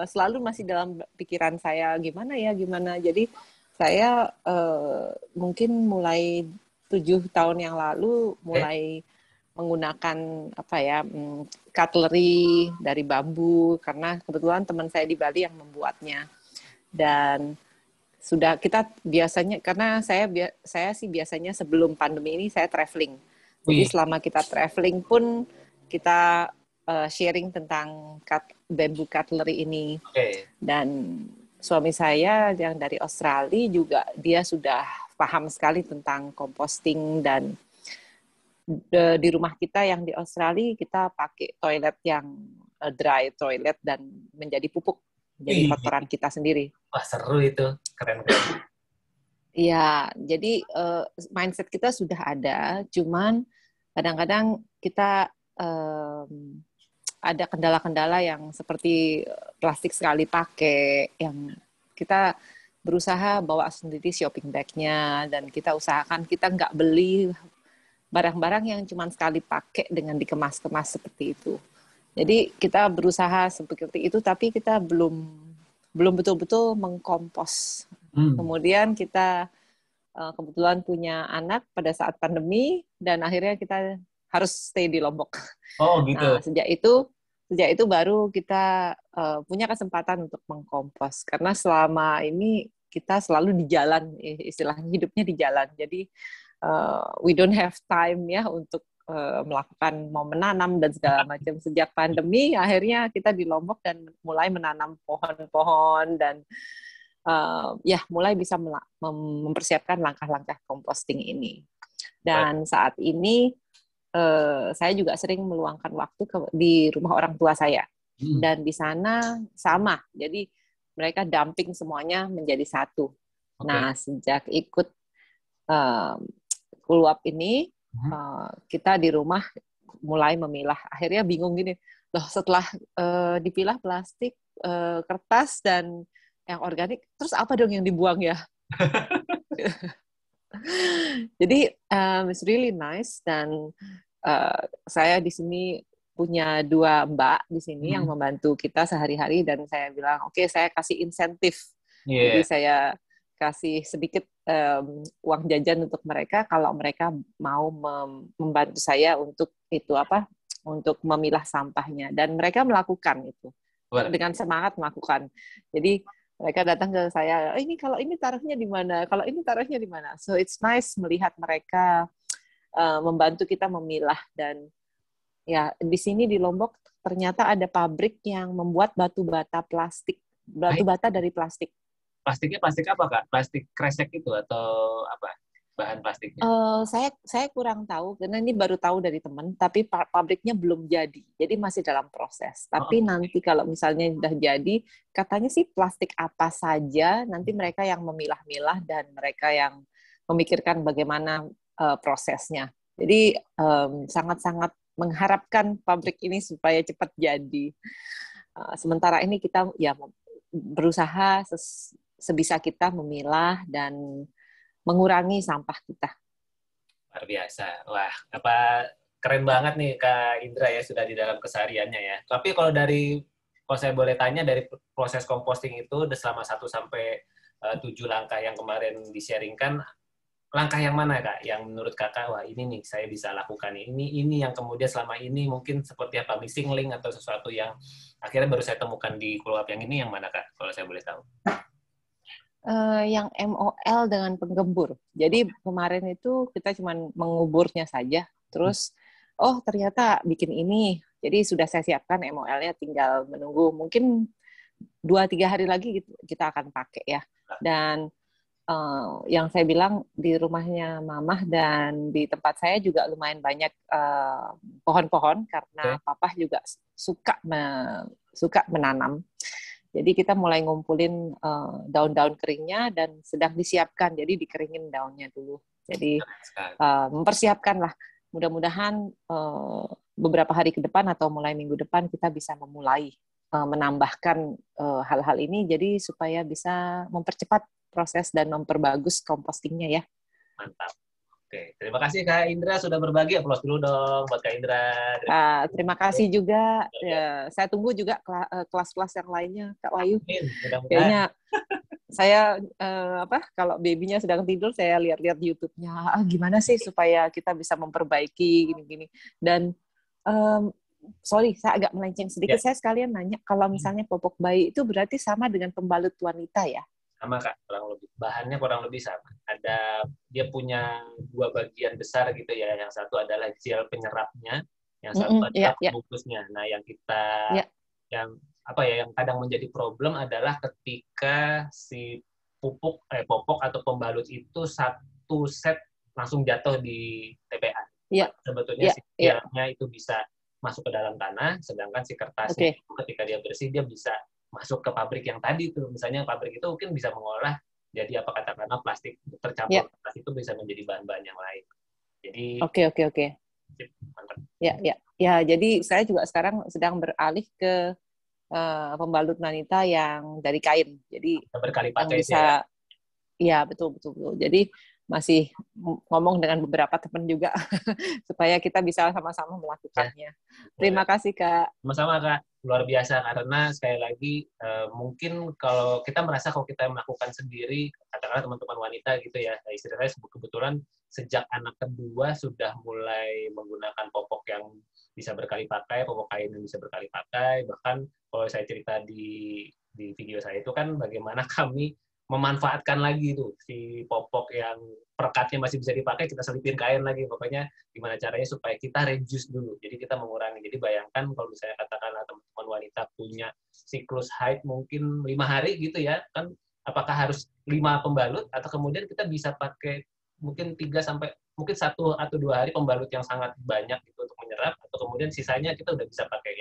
Selalu masih dalam pikiran saya gimana. Jadi saya mungkin mulai 7 tahun yang lalu mulai menggunakan cutlery dari bambu, karena kebetulan teman saya di Bali yang membuatnya. Dan sudah kita biasanya, karena saya sih biasanya sebelum pandemi ini saya traveling. Jadi selama kita traveling pun kita sharing tentang bamboo cutlery ini. Dan suami saya yang dari Australia juga, dia sudah paham sekali tentang composting. Dan di rumah kita yang di Australia kita pakai toilet yang dry toilet dan menjadi pupuk, jadi kotoran kita sendiri. Wah, seru itu, keren. Iya, jadi mindset kita sudah ada, cuman kadang-kadang kita ada kendala-kendala yang seperti plastik sekali pakai, yang kita berusaha bawa sendiri shopping bag-nya, dan kita usahakan kita nggak beli barang-barang yang cuma sekali pakai dengan dikemas-kemas seperti itu. Jadi kita berusaha seperti itu, tapi kita belum betul-betul mengkompos. Kemudian kita kebetulan punya anak pada saat pandemi, dan akhirnya kita harus stay di Lombok. Oh gitu. Nah, sejak itu baru kita punya kesempatan untuk mengkompos, karena selama ini kita selalu di jalan, istilahnya hidupnya di jalan. Jadi we don't have time ya untuk melakukan mau menanam dan segala macam. Sejak pandemi akhirnya kita di Lombok dan mulai menanam pohon-pohon dan ya mulai bisa mempersiapkan langkah-langkah composting ini. Dan saat ini saya juga sering meluangkan waktu di rumah orang tua saya. Dan di sana sama, jadi mereka dumping semuanya menjadi satu. Nah, sejak ikut Kuluap ini, kita di rumah mulai memilah. Akhirnya bingung gini, loh setelah dipilah plastik, kertas, dan yang organik, terus apa dong yang dibuang ya? Jadi it's really nice, dan saya di sini punya 2 mbak di sini yang membantu kita sehari-hari, dan saya bilang oke, saya kasih insentif. Jadi saya kasih sedikit uang jajan untuk mereka kalau mereka mau membantu saya untuk untuk memilah sampahnya, dan mereka melakukan itu dengan semangat melakukan. Jadi mereka datang ke saya, ini kalau ini taruhnya di mana, kalau ini taruhnya di mana. So it's nice melihat mereka membantu kita memilah. Dan ya di sini di Lombok ternyata ada pabrik yang membuat batu bata dari plastik. Plastiknya plastik apa, Kak? Plastik kresek itu atau apa bahan plastiknya? Saya kurang tahu karena ini baru tahu dari teman, tapi pabriknya belum jadi masih dalam proses. Tapi nanti kalau misalnya sudah jadi, katanya sih plastik apa saja, nanti mereka yang memilah-milah dan mereka yang memikirkan bagaimana prosesnya. Jadi sangat-sangat mengharapkan pabrik ini supaya cepat jadi. Sementara ini kita ya berusaha sebisa kita memilah dan mengurangi sampah kita. Luar biasa. Wah, keren banget nih Kak Indra ya, sudah di dalam kesehariannya ya. Tapi kalau saya boleh tanya, dari proses composting itu selama 1 sampai 7 langkah yang kemarin di-sharingkan, langkah yang mana Kak yang menurut Kakak, wah ini nih saya bisa lakukan, ini yang kemudian selama ini mungkin seperti apa, missing link atau sesuatu yang akhirnya baru saya temukan di Kuluap yang ini, yang mana Kak, kalau saya boleh tahu? Yang MOL dengan penggembur. Jadi kemarin itu kita cuma menguburnya saja, terus ternyata bikin ini. Jadi sudah saya siapkan MOL-nya, tinggal menunggu mungkin 2-3 hari lagi kita akan pakai ya. Dan yang saya bilang di rumahnya Mamah dan di tempat saya juga lumayan banyak pohon-pohon karena Papa juga suka menanam. Jadi kita mulai ngumpulin daun-daun keringnya dan sedang disiapkan. Jadi dikeringin daunnya dulu. Jadi mempersiapkan lah. Mudah-mudahan beberapa hari ke depan atau mulai minggu depan kita bisa memulai menambahkan hal-hal ini. Jadi supaya bisa mempercepat proses dan memperbagus compostingnya ya. Mantap. Oke, terima kasih Kak Indra sudah berbagi. Aplaus dulu dong buat Kak Indra. Terima kasih juga. Ya, saya tunggu juga kelas-kelas yang lainnya, Kak Wahyu. Kayaknya saya kalau babynya sedang tidur, saya lihat-lihat YouTube-nya. Gimana sih supaya kita bisa memperbaiki gini-gini. Dan sorry, saya agak melenceng sedikit. Saya sekalian nanya, kalau misalnya popok bayi itu berarti sama dengan pembalut wanita ya? Sama Kak, kurang lebih. Bahannya kurang lebih sama. Dia punya 2 bagian besar gitu ya. Yang satu adalah gel penyerapnya, yang satu adalah pembungkusnya. Nah, yang yang kadang menjadi problem adalah ketika si popok atau pembalut itu satu set langsung jatuh di TPA. Sebetulnya si gelnya itu bisa masuk ke dalam tanah, sedangkan si kertasnya itu ketika dia bersih, dia bisa masuk ke pabrik yang tadi tuh. Misalnya pabrik itu mungkin bisa mengolah jadi katakanlah plastik tercampur plastik itu bisa menjadi bahan-bahan yang lain. Jadi Oke. Mantap. Ya, jadi saya juga sekarang sedang beralih ke pembalut wanita yang dari kain. Jadi berkali yang pakai bisa ya betul. Jadi masih ngomong dengan beberapa teman juga supaya kita bisa sama-sama melakukannya. Terima kasih Kak. Sama-sama Kak, luar biasa karena sekali lagi mungkin kalau kita merasa kalau kita melakukan sendiri, katakanlah teman-teman wanita gitu ya, istri saya kebetulan sejak anak kedua sudah mulai menggunakan popok yang bisa berkali pakai, popok kain yang bisa berkali pakai, bahkan kalau saya cerita di video saya itu kan bagaimana kami memanfaatkan lagi tuh si popok yang perekatnya masih bisa dipakai, kita selipin kain lagi. Pokoknya gimana caranya supaya kita reduce dulu. Jadi kita mengurangi. Jadi bayangkan kalau misalnya katakanlah teman-teman wanita punya siklus haid mungkin 5 hari gitu ya, kan apakah harus 5 pembalut atau kemudian kita bisa pakai mungkin 3 sampai mungkin 1 atau 2 hari pembalut yang sangat banyak itu untuk menyerap, atau kemudian sisanya kita udah bisa pakai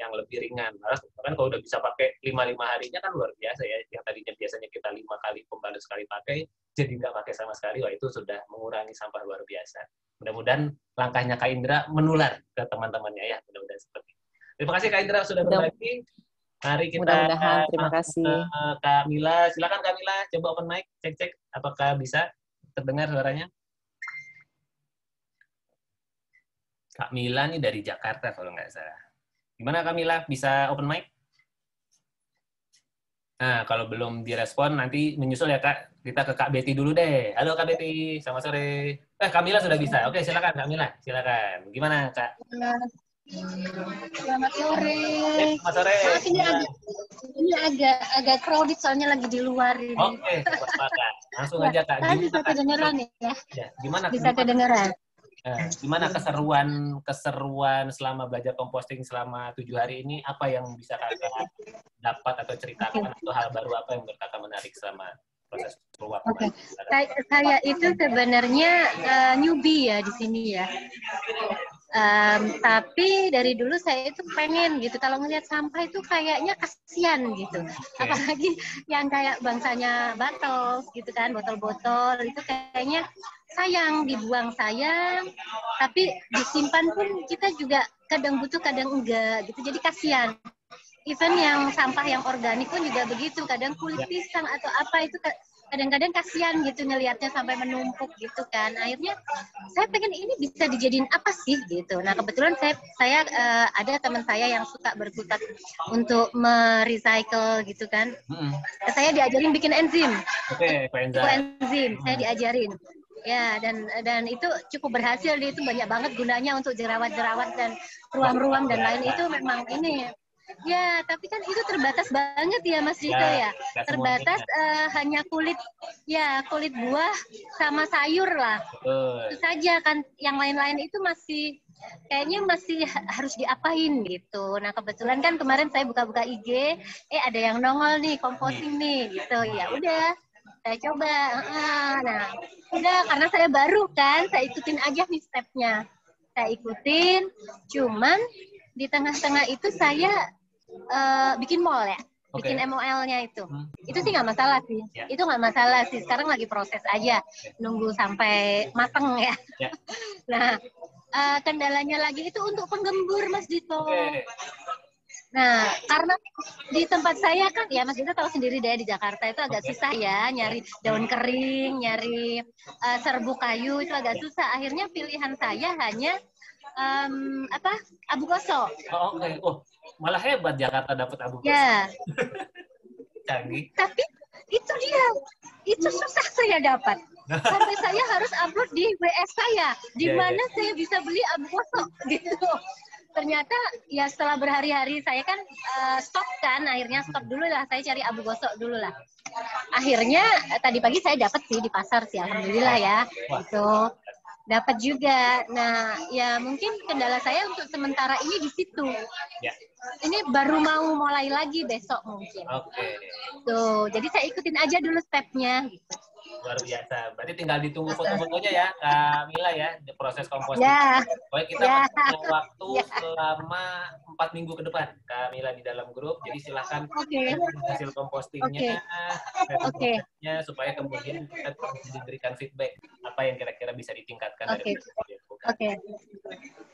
yang lebih ringan. Bahkan kalau udah bisa pakai 5 harinya kan luar biasa ya. Yang tadinya biasanya kita 5 kali pembalut sekali pakai, jadi nggak pakai sama sekali. Wah, itu sudah mengurangi sampah luar biasa. Mudah-mudahan langkahnya Kak Indra menular ke teman-temannya ya. Mudah-mudahan seperti itu. Terima kasih Kak Indra sudah berbagi. Mari kita Mudah-mudahan, terima kasih. Kak Mila. Silakan Kak Mila, coba open mic, cek-cek apakah bisa terdengar suaranya. Kak Mila nih dari Jakarta kalau nggak salah. Gimana Kak Mila, bisa open mic? Nah, kalau belum direspon, nanti menyusul ya Kak. Kita ke Kak Betty dulu deh. Halo Kak Betty, selamat sore. Kak Mila sudah bisa. Oke, silakan Kak Mila, silakan. Gimana Kak? Selamat sore. Selamat sore. Maaf, ini agak crowded soalnya lagi di luar ini. Oke, Kak. Langsung aja Kak. Kan bisa kedengeran ya? Gimana? Bisa kedengeran. Gimana keseruan selama belajar composting selama 7 hari ini? Apa yang bisa Kakak dapat atau ceritakan atau hal baru apa yang menurut Kakak menarik selama proses keluar? Oke. Saya itu sebenarnya newbie ya di sini ya. Tapi dari dulu saya itu pengen gitu, kalau ngelihat sampah itu kayaknya kasihan gitu. Apalagi yang kayak bangsanya bottles gitu kan, botol-botol itu kayaknya sayang, dibuang sayang, tapi disimpan pun kita juga kadang butuh, kadang enggak gitu, jadi kasihan. Even yang sampah yang organik pun juga begitu, kadang kulit pisang atau apa itu kadang-kadang kasihan gitu ngelihatnya sampai menumpuk gitu kan. Akhirnya saya pengen ini bisa dijadiin apa sih gitu. Nah kebetulan saya ada teman saya yang suka berkutat untuk merecycle gitu kan. Saya diajarin bikin enzim. Enzim saya diajarin. Ya, dan itu cukup berhasil, dia itu banyak banget gunanya untuk jerawat-jerawat dan ruam-ruam dan lain itu memang ini. Ya, tapi kan itu terbatas banget ya Mas Dito ya. Terbatas hanya kulit buah sama sayur lah. Itu saja kan, yang lain-lain itu kayaknya masih harus diapain gitu. Nah, kebetulan kan kemarin saya buka-buka IG, ada yang nongol nih, composting nih gitu. Ya udah, saya coba. Nah, udah karena saya baru kan, saya ikutin aja nih stepnya. Saya ikutin, cuman di tengah-tengah itu saya bikin mall ya, bikin MOL-nya itu. Itu sih nggak masalah sih. Itu nggak masalah sih. Sekarang lagi proses aja, nunggu sampai mateng ya. Nah, kendalanya lagi itu untuk penggembur Mas Dito. Nah, karena di tempat saya kan, ya Mas Dito tahu sendiri deh di Jakarta itu agak susah ya, nyari daun kering, nyari serbuk kayu itu agak susah. Akhirnya pilihan saya hanya abu gosok. Malah hebat Jakarta dapat abu gosok. Ya. Canggih. Tapi itu susah saya dapat. Sampai saya harus upload di WS saya, di mana saya bisa beli abu gosok gitu. Ternyata ya setelah berhari-hari saya kan akhirnya stop dulu lah, saya cari abu gosok dulu lah. Akhirnya tadi pagi saya dapat sih di pasar sih, alhamdulillah ya. Itu dapat juga. Nah, ya mungkin kendala saya untuk sementara ini di situ. Ini baru mau mulai lagi besok mungkin. Tuh, jadi saya ikutin aja dulu stepnya. Luar biasa. Berarti tinggal ditunggu foto-fotonya ya, Kak Mila ya, di proses composting. Pokoknya kita punya waktu selama 4 minggu ke depan, Kak Mila di dalam grup. Jadi silakan hasil compostingnya, supaya kemudian kita diberikan feedback apa yang kira-kira bisa ditingkatkan dari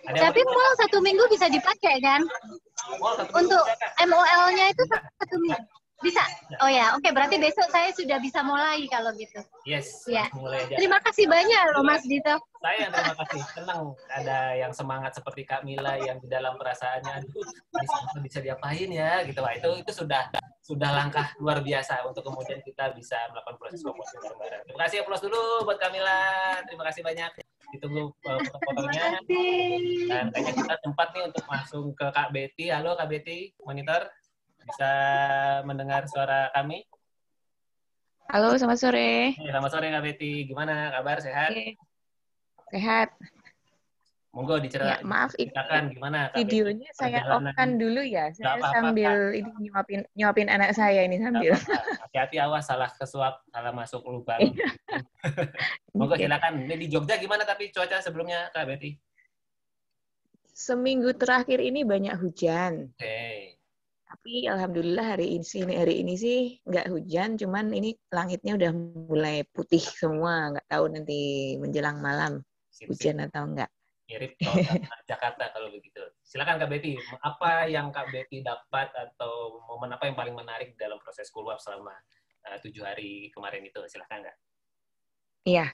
Tapi mall 1 minggu bisa dipakai kan? Untuk MOL-nya itu 1 minggu. Bisa? Oh ya, oke. Berarti besok saya sudah bisa mulai kalau gitu. Yes, ya. Mulai aja. Terima kasih banyak loh Mas Dito. Saya yang terima kasih. Senang ada yang semangat seperti Kak Mila yang di dalam perasaannya, bisa diapain ya, gitu. Wah, itu sudah langkah luar biasa untuk kemudian kita bisa melakukan proses composting bareng-bareng. Terima kasih, aplaus dulu buat Kak Mila. Terima kasih banyak. Ditunggu foto-fotonya. Dan kayaknya kita tempat nih untuk langsung ke Kak Betty. Halo Kak Betty, monitor. Bisa mendengar suara kami? Halo, selamat sore. Selamat sore Kak Betty. Gimana kabar? Sehat? Oke, sehat. Monggo Ya, maaf ini diceritakan gimana Kak Betty videonya saya perjalanan. off-kan dulu ya. Nggak Saya apa-apa Kak. sambil ini nyuapin anak saya ini Nggak sambil. apa-apa. Hati-hati awas salah kesuap, salah masuk lubang. Monggo Oke. silakan. Ini di Jogja gimana tapi cuaca sebelumnya Kak Betty? Seminggu terakhir ini banyak hujan. Oke. Tapi alhamdulillah hari ini sih nggak hujan, cuman ini langitnya udah mulai putih semua. Nggak tahu nanti menjelang malam Sip. hujan atau enggak. Mirip suasana Jakarta kalau begitu. Silakan Kak Betty, apa yang Kak Betty dapat atau momen apa yang paling menarik dalam proses keluar selama 7 hari kemarin itu? Silakan Kak. Iya,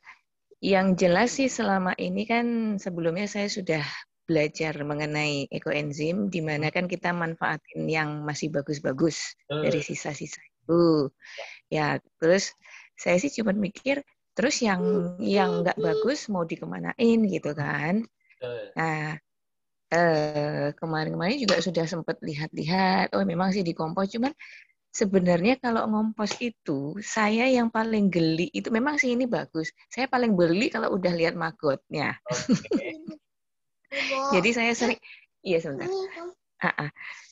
yang jelas sih selama ini kan sebelumnya saya sudah belajar mengenai ekoenzim, di mana kan kita manfaatin yang masih bagus-bagus dari sisa-sisa itu. Ya, terus saya sih cuma mikir, terus yang nggak bagus mau dikemanain gitu kan. Nah, kemarin-kemarin juga sudah sempat lihat-lihat, oh memang sih dikompos, cuman sebenarnya kalau ngompos itu, saya yang paling geli itu memang sih ini bagus. Saya paling geli kalau udah lihat magotnya. Okay. Jadi saya sering, iya sebentar.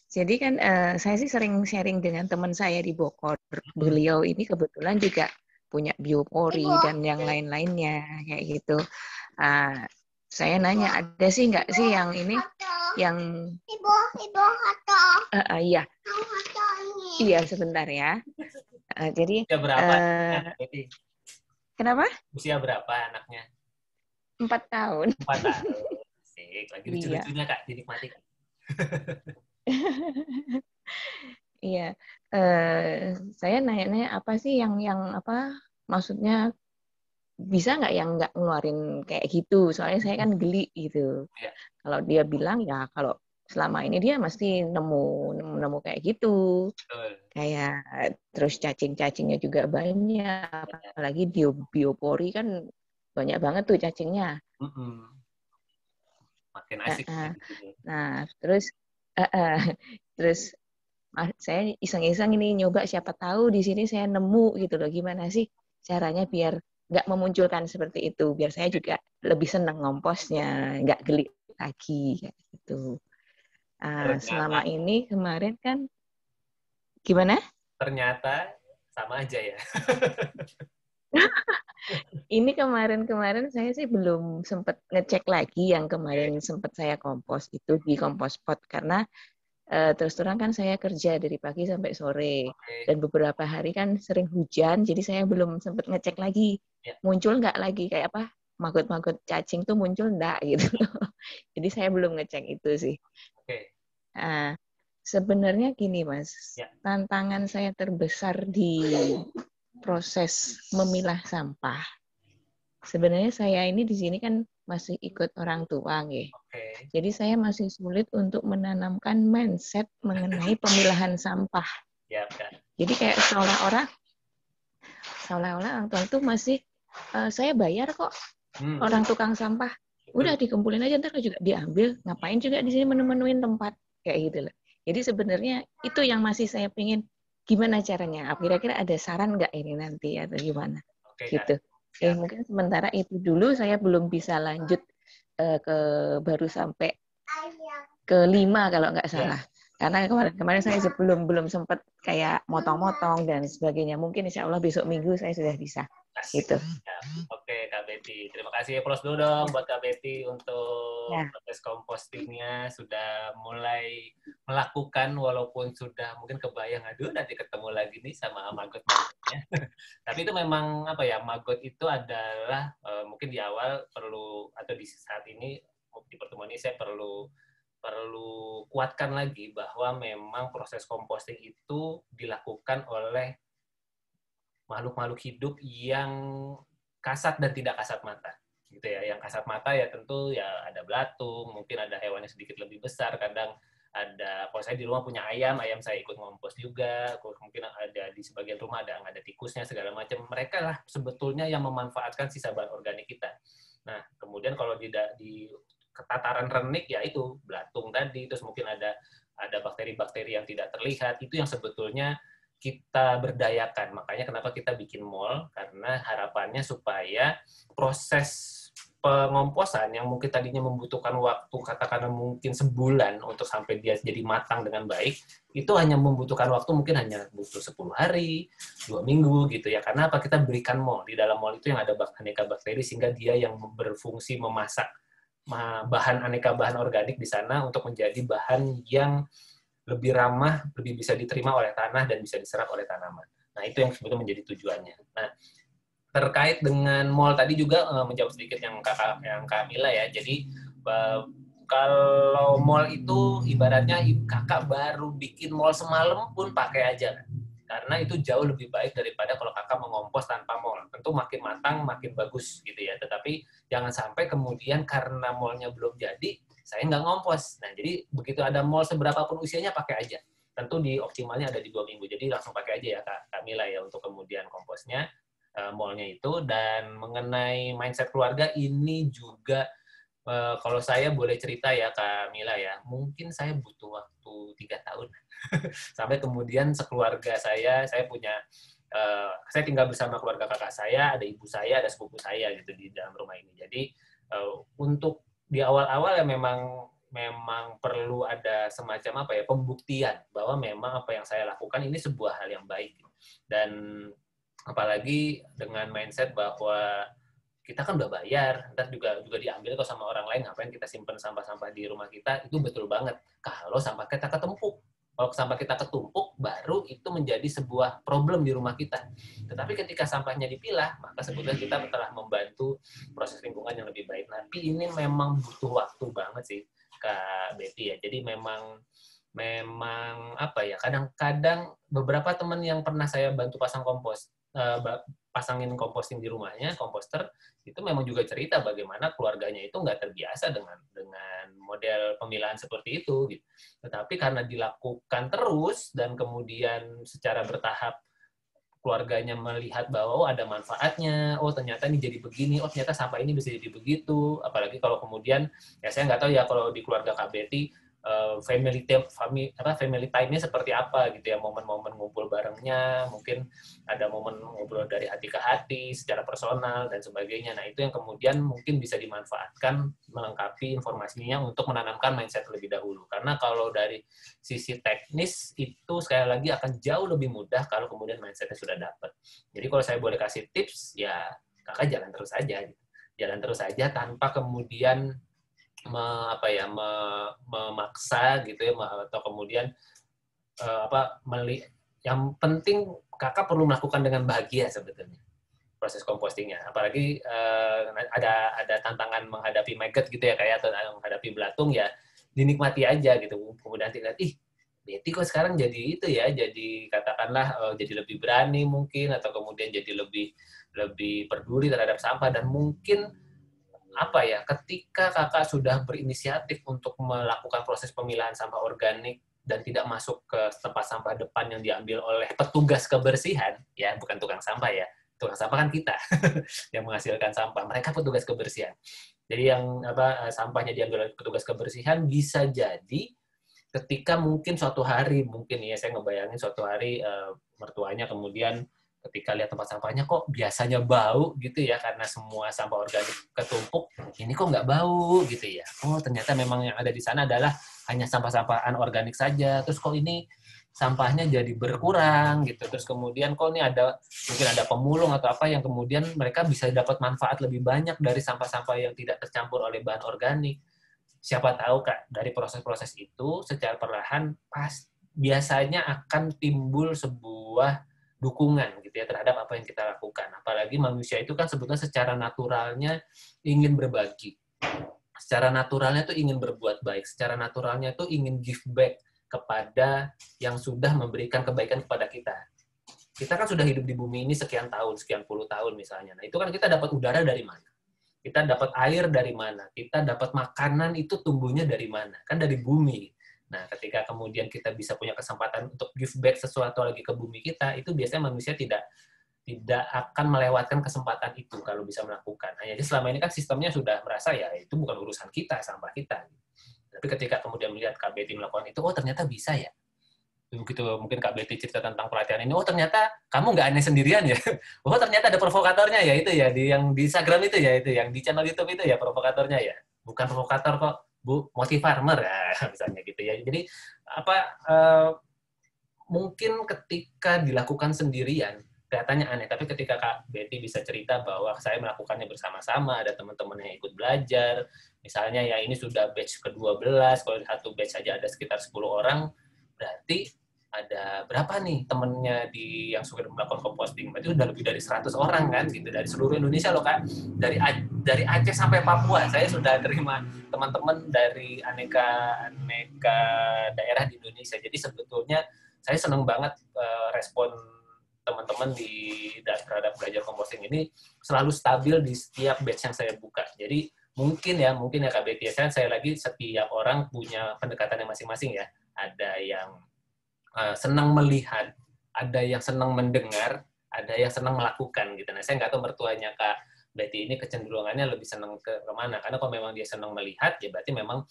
Jadi kan saya sih sering sharing dengan teman saya di Bogor. Beliau ini kebetulan juga punya biopori dan yang lain-lainnya kayak gitu. Saya nanya, ada sih nggak sih yang ini, yang iya, iya sebentar ya. Jadi usia berapa? Kenapa? Usia berapa anaknya? 4 tahun. 4 tahun. Asik, lagi lucu-lucunya Kak, dinikmati. Iya, saya nanya-nanya apa sih yang apa? Maksudnya bisa nggak yang nggak ngeluarin kayak gitu? Soalnya saya kan geli gitu. Ya. Kalau dia bilang ya kalau selama ini dia mesti nemu kayak gitu. Betul. Kayak terus cacing-cacingnya juga banyak, apalagi biopori kan banyak banget tuh cacingnya. Makin asik. Nah, terus saya iseng-iseng ini nyoba, siapa tahu di sini saya nemu gitu loh, gimana sih caranya biar nggak memunculkan seperti itu, biar saya juga lebih senang ngomposnya, nggak geli lagi kayak gitu. Selama ini kemarin kan gimana? Ternyata sama aja ya. Ini kemarin saya sih belum sempat ngecek lagi yang kemarin sempat saya kompos itu di kompos pot, karena terus terang kan saya kerja dari pagi sampai sore, dan beberapa hari kan sering hujan, jadi saya belum sempat ngecek lagi muncul nggak lagi kayak apa maggot-maggot cacing tuh muncul nggak gitu. Jadi saya belum ngecek itu sih. Sebenarnya gini Mas, tantangan saya terbesar di proses memilah sampah, sebenarnya saya ini di sini kan masih ikut orang tua, jadi saya masih sulit untuk menanamkan mindset mengenai pemilahan sampah. Jadi kayak seolah-olah orang tua itu masih saya bayar kok orang tukang sampah, udah dikumpulin aja ntar juga diambil, ngapain juga di sini menu-menuin tempat kayak gitu loh. Jadi sebenarnya itu yang masih saya pingin, gimana caranya? Kira-kira ada saran nggak ini nanti atau gimana? Gitu. Mungkin sementara itu dulu, saya belum bisa lanjut ke baru sampai ke 5 kalau nggak salah. Karena kemarin saya belum sempat kayak motong-motong dan sebagainya. Mungkin insya Allah besok minggu saya sudah bisa. Gitu. Oke, Kak Betty. Terima kasih. Plus dulu dong buat Kak Betty untuk proses kompostingnya. Sudah mulai melakukan, walaupun sudah mungkin kebayang, aduh nanti ketemu lagi nih sama maggot-maggotnya. Tapi itu memang apa ya, maggot itu adalah mungkin di awal perlu, atau di saat ini di pertemuan ini saya perlu kuatkan lagi bahwa memang proses composting itu dilakukan oleh makhluk-makhluk hidup yang kasat dan tidak kasat mata, gitu ya. Yang kasat mata ya tentu ya ada belatung, mungkin ada hewan yang sedikit lebih besar, kadang ada, kalau saya di rumah punya ayam saya ikut ngompos juga, mungkin ada di sebagian rumah ada tikusnya segala macam. Mereka lah sebetulnya yang memanfaatkan sisa bahan organik kita. Nah, kemudian kalau di ketataran renik ya itu belatung tadi, terus mungkin ada bakteri-bakteri yang tidak terlihat, itu yang sebetulnya kita berdayakan. Makanya kenapa kita bikin mall, karena harapannya supaya proses pengomposan yang mungkin tadinya membutuhkan waktu katakanlah mungkin sebulan untuk sampai dia jadi matang dengan baik, itu hanya membutuhkan waktu mungkin hanya butuh 10 hari, 2 minggu gitu ya. Karena apa? Kita berikan mall. Di dalam mall itu yang ada aneka bakteri sehingga dia yang berfungsi memasak aneka bahan organik di sana untuk menjadi bahan yang lebih ramah, lebih bisa diterima oleh tanah dan bisa diserap oleh tanaman. Nah, itu yang sebetulnya menjadi tujuannya. Nah, terkait dengan mall tadi juga menjawab sedikit yang Kak Mila ya. Jadi kalau mall itu ibaratnya kakak baru bikin mall semalam pun pakai aja. Karena itu jauh lebih baik daripada kalau kakak mengompos tanpa mall. Tentu makin matang, makin bagus gitu ya. Tetapi jangan sampai kemudian karena mallnya belum jadi, saya nggak ngompos. Nah, jadi begitu ada mall seberapapun usianya pakai aja. Tentu di optimalnya ada di 2 minggu. Jadi langsung pakai aja ya Kak Mila ya untuk kemudian komposnya. Mallnya itu. Dan mengenai mindset keluarga ini juga kalau saya boleh cerita ya Kak Mila ya, mungkin saya butuh waktu 3 tahun sampai kemudian sekeluarga saya punya saya tinggal bersama keluarga kakak saya, ada ibu saya, ada sepupu saya gitu di dalam rumah ini. Jadi untuk di awal-awal ya memang perlu ada semacam apa ya, pembuktian bahwa memang apa yang saya lakukan ini sebuah hal yang baik. Dan apalagi dengan mindset bahwa kita kan udah bayar, ntar juga diambil kok sama orang lain, ngapain kita simpen sampah-sampah di rumah kita, itu betul banget. Kalau sampah kita ketumpuk. Kalau sampah kita ketumpuk, baru itu menjadi sebuah problem di rumah kita. Tetapi ketika sampahnya dipilah, maka sebetulnya kita telah membantu proses lingkungan yang lebih baik. Tapi ini memang butuh waktu banget sih, Kak Betty ya. Jadi memang apa ya, kadang-kadang beberapa teman yang pernah saya bantu pasangin composting di rumahnya, komposter, itu memang juga cerita bagaimana keluarganya itu nggak terbiasa dengan model pemilahan seperti itu. Gitu. Tetapi karena dilakukan terus dan kemudian secara bertahap keluarganya melihat bahwa ada manfaatnya, ternyata ini jadi begini, ternyata sampah ini bisa jadi begitu. Apalagi kalau kemudian, ya saya nggak tahu ya kalau di keluarga Kak Betty, family time-nya seperti apa gitu ya, momen-momen ngumpul barengnya, mungkin ada momen ngobrol dari hati ke hati secara personal dan sebagainya. Nah, itu yang kemudian mungkin bisa dimanfaatkan melengkapi informasinya untuk menanamkan mindset lebih dahulu. Karena kalau dari sisi teknis itu sekali lagi akan jauh lebih mudah kalau kemudian mindsetnya sudah dapat. Jadi kalau saya boleh kasih tips, ya kakak jalan terus aja gitu. Jalan terus aja tanpa kemudian memaksa gitu ya, atau kemudian yang penting kakak perlu melakukan dengan bahagia sebetulnya proses compostingnya. Apalagi ada tantangan menghadapi maggot gitu ya, kayak atau menghadapi belatung, ya dinikmati aja gitu. Kemudian lihat, Betty kok sekarang jadi itu ya, jadi katakanlah jadi lebih berani mungkin, atau kemudian jadi lebih peduli terhadap sampah. Dan mungkin ketika kakak sudah berinisiatif untuk melakukan proses pemilahan sampah organik dan tidak masuk ke tempat sampah depan yang diambil oleh petugas kebersihan, ya bukan tukang sampah ya, tukang sampah kan kita yang menghasilkan sampah, mereka petugas kebersihan. Jadi yang sampahnya diambil oleh petugas kebersihan, bisa jadi ketika mungkin suatu hari, mungkin ya saya ngebayangin suatu hari mertuanya kemudian ketika lihat tempat sampahnya kok biasanya bau gitu ya, karena semua sampah organik ketumpuk, ini kok nggak bau gitu ya. Ternyata memang yang ada di sana adalah hanya sampah-sampah anorganik saja. Terus kok ini sampahnya jadi berkurang gitu. Terus kemudian kok ini mungkin ada pemulung atau apa yang kemudian mereka bisa dapat manfaat lebih banyak dari sampah-sampah yang tidak tercampur oleh bahan organik. Siapa tahu Kak, dari proses-proses itu secara perlahan biasanya akan timbul sebuah dukungan gitu ya terhadap apa yang kita lakukan. Apalagi manusia itu kan sebetulnya secara naturalnya ingin berbagi. Secara naturalnya itu ingin berbuat baik. Secara naturalnya itu ingin give back kepada yang sudah memberikan kebaikan kepada kita. Kita kan sudah hidup di bumi ini sekian puluh tahun misalnya. Nah, itu kan kita dapat udara dari mana? Kita dapat air dari mana? Kita dapat makanan itu tumbuhnya dari mana? Kan dari bumi. Nah, ketika kemudian kita bisa punya kesempatan untuk give back sesuatu lagi ke bumi kita, itu biasanya manusia tidak akan melewatkan kesempatan itu kalau bisa melakukan. Nah, jadi selama ini kan sistemnya sudah merasa ya itu bukan urusan kita, sampah kita. Tapi ketika kemudian melihat Kak Betty melakukan itu, ternyata bisa ya. begitu mungkin Kak Betty cerita tentang pelatihan ini, oh ternyata kamu nggak aneh sendirian ya, oh ternyata ada provokatornya ya, itu ya, yang di Instagram itu ya, itu yang di channel YouTube itu ya provokatornya ya, bukan provokator kok Bu, motifarmer ya, misalnya gitu ya. Jadi apa mungkin ketika dilakukan sendirian kelihatannya aneh, tapi ketika Kak Betty bisa cerita bahwa saya melakukannya bersama-sama, ada teman-teman yang ikut belajar, misalnya ya ini sudah batch ke-12, kalau satu batch saja ada sekitar 10 orang, berarti ada berapa nih temennya yang sudah melakukan composting? Itu sudah lebih dari 100 orang kan, gitu, dari seluruh Indonesia loh Kak, dari Aceh sampai Papua. Saya sudah terima teman-teman dari aneka daerah di Indonesia. Jadi sebetulnya saya senang banget respon teman-teman terhadap belajar composting ini selalu stabil di setiap batch yang saya buka. Jadi mungkin ya Kak Betty, saya lagi setiap orang punya pendekatan yang masing-masing ya. Ada yang senang melihat, ada yang senang mendengar, ada yang senang melakukan gitu. Nah, saya nggak tahu mertuanya Kak Betty ini kecenderungannya lebih senang ke mana. Karena kalau memang dia senang melihat, ya berarti memang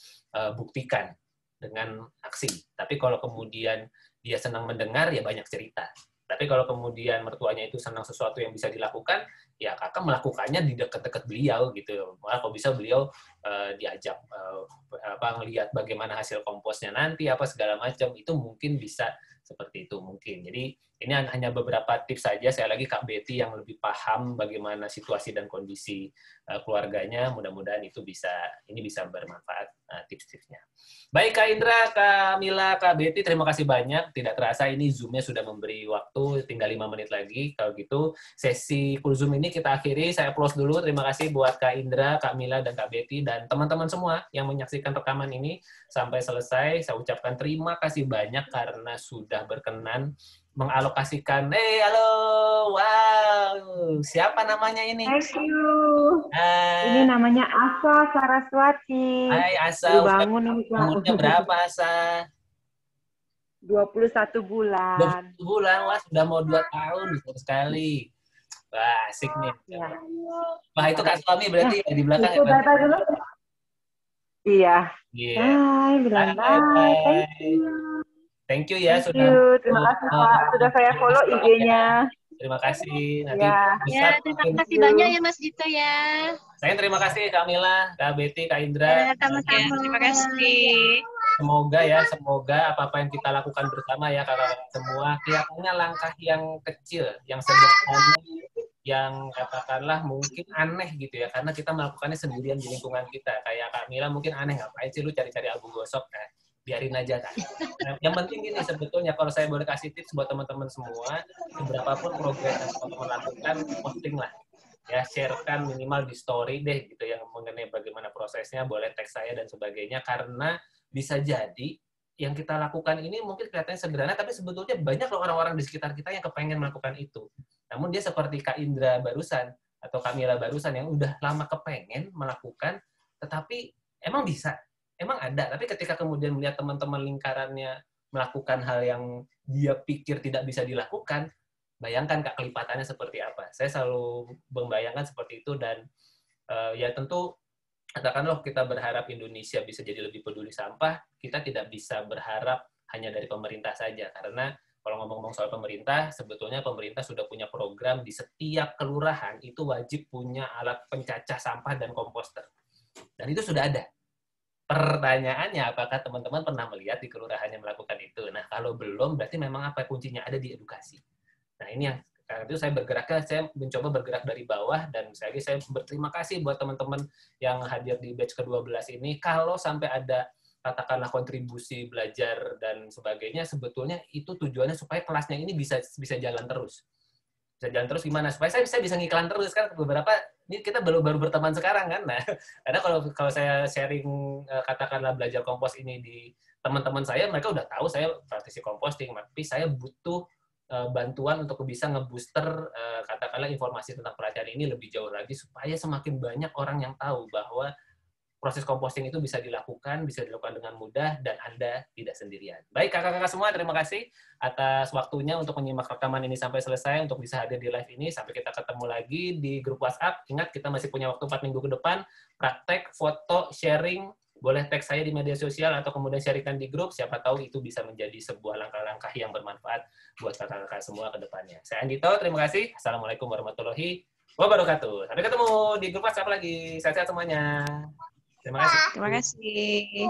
buktikan dengan aksi. Tapi kalau kemudian dia senang mendengar, ya banyak cerita. Tapi kalau kemudian mertuanya itu senang sesuatu yang bisa dilakukan, ya kakak melakukannya di dekat-dekat beliau gitu. Malah kalau bisa beliau diajak ngelihat bagaimana hasil komposnya nanti, apa segala macam, itu mungkin bisa seperti itu mungkin. Jadi ini hanya beberapa tips saja. Saya lagi Kak Betty yang lebih paham bagaimana situasi dan kondisi keluarganya. Mudah-mudahan itu bisa bermanfaat tips-tipsnya. Baik Kak Indra, Kak Mila, Kak Betty, terima kasih banyak. Tidak terasa ini Zoom-nya sudah memberi waktu, tinggal 5 menit lagi. Kalau gitu, sesi full Zoom ini kita akhiri. Saya close dulu. Terima kasih buat Kak Indra, Kak Mila, dan Kak Betty, dan teman-teman semua yang menyaksikan rekaman ini sampai selesai. Saya ucapkan terima kasih banyak karena sudah berkenan mengalokasikan. Halo, wow, siapa namanya ini? Thank you. Ini namanya Asa Saraswati. Hai Asa, umurnya berapa Asa? 21 bulan. 21 bulan, wah sudah mau 2 tahun sekali. Wah, asik nih. Ya. Wah, itu Kak Suami berarti ya, di belakang itu ya? Bye dulu. Iya. Yeah. Bilang bye. Thank you ya. Terima kasih Pak. Sudah saya follow IG-nya. Terima kasih. Nanti terima kasih banyak ya Mas Dito ya. Saya terima kasih Kak Mila, Kak Betty, Kak Indra. Sama-sama. Terima kasih. Semoga apa-apa yang kita lakukan bersama ya kakak-kakak semua, kelihatannya langkah yang kecil, yang sederhana, yang katakanlah mungkin aneh gitu ya, karena kita melakukannya sendirian di lingkungan kita. Kayak Kak Mila mungkin aneh, ngapain sih lu cari-cari abu gosok? Nah, biarin aja kan. Nah, yang penting gini sebetulnya, kalau saya boleh kasih tips buat teman-teman semua, seberapapun progres yang teman-teman lakukan, posting lah. Ya, sharekan minimal di story deh gitu yang mengenai bagaimana prosesnya, boleh tag saya dan sebagainya, karena bisa jadi yang kita lakukan ini mungkin kelihatannya sederhana, tapi sebetulnya banyak loh orang-orang di sekitar kita yang kepengen melakukan itu. Namun dia seperti Kak Indra barusan, atau Kak Mila barusan, yang udah lama kepengen melakukan, tetapi emang bisa, emang ada. Tapi ketika kemudian melihat teman-teman lingkarannya melakukan hal yang dia pikir tidak bisa dilakukan, bayangkan Kak kelipatannya seperti apa. Saya selalu membayangkan seperti itu, dan ya tentu katakanlah kita berharap Indonesia bisa jadi lebih peduli sampah, kita tidak bisa berharap hanya dari pemerintah saja, karena kalau ngomong-ngomong soal pemerintah, sebetulnya pemerintah sudah punya program di setiap kelurahan itu wajib punya alat pencacah sampah dan komposter. Dan itu sudah ada. Pertanyaannya, apakah teman-teman pernah melihat di kelurahannya melakukan itu? Nah, kalau belum, berarti memang apa kuncinya ada di edukasi. Nah, ini yang karena itu saya mencoba bergerak dari bawah, dan saya berterima kasih buat teman-teman yang hadir di batch ke-12 ini. Kalau sampai ada katakanlah kontribusi belajar dan sebagainya, sebetulnya itu tujuannya supaya kelasnya ini bisa jalan terus. Bisa jalan terus gimana? Supaya saya bisa ngiklan terus kan. Beberapa ini kita baru berteman sekarang kan. Nah, karena kalau saya sharing katakanlah belajar kompos ini di teman-teman saya, mereka udah tahu saya praktisi composting, tapi saya butuh bantuan untuk bisa ngebooster katakanlah informasi tentang pelatihan ini lebih jauh lagi, supaya semakin banyak orang yang tahu bahwa proses composting itu bisa dilakukan dengan mudah, dan Anda tidak sendirian. Baik kakak-kakak semua, terima kasih atas waktunya untuk menyimak rekaman ini sampai selesai, untuk bisa hadir di live ini. Sampai kita ketemu lagi di grup WhatsApp. Ingat, kita masih punya waktu 4 minggu ke depan, praktek, foto, sharing, boleh tag saya di media sosial atau kemudian sharingkan di grup, siapa tahu itu bisa menjadi sebuah langkah-langkah yang bermanfaat buat kakak-kakak semua ke depannya. Saya Andito, terima kasih. Assalamualaikum warahmatullahi wabarakatuh. Sampai ketemu di grup WhatsApp lagi. Sehat-sehat semuanya. Terima kasih. Terima kasih.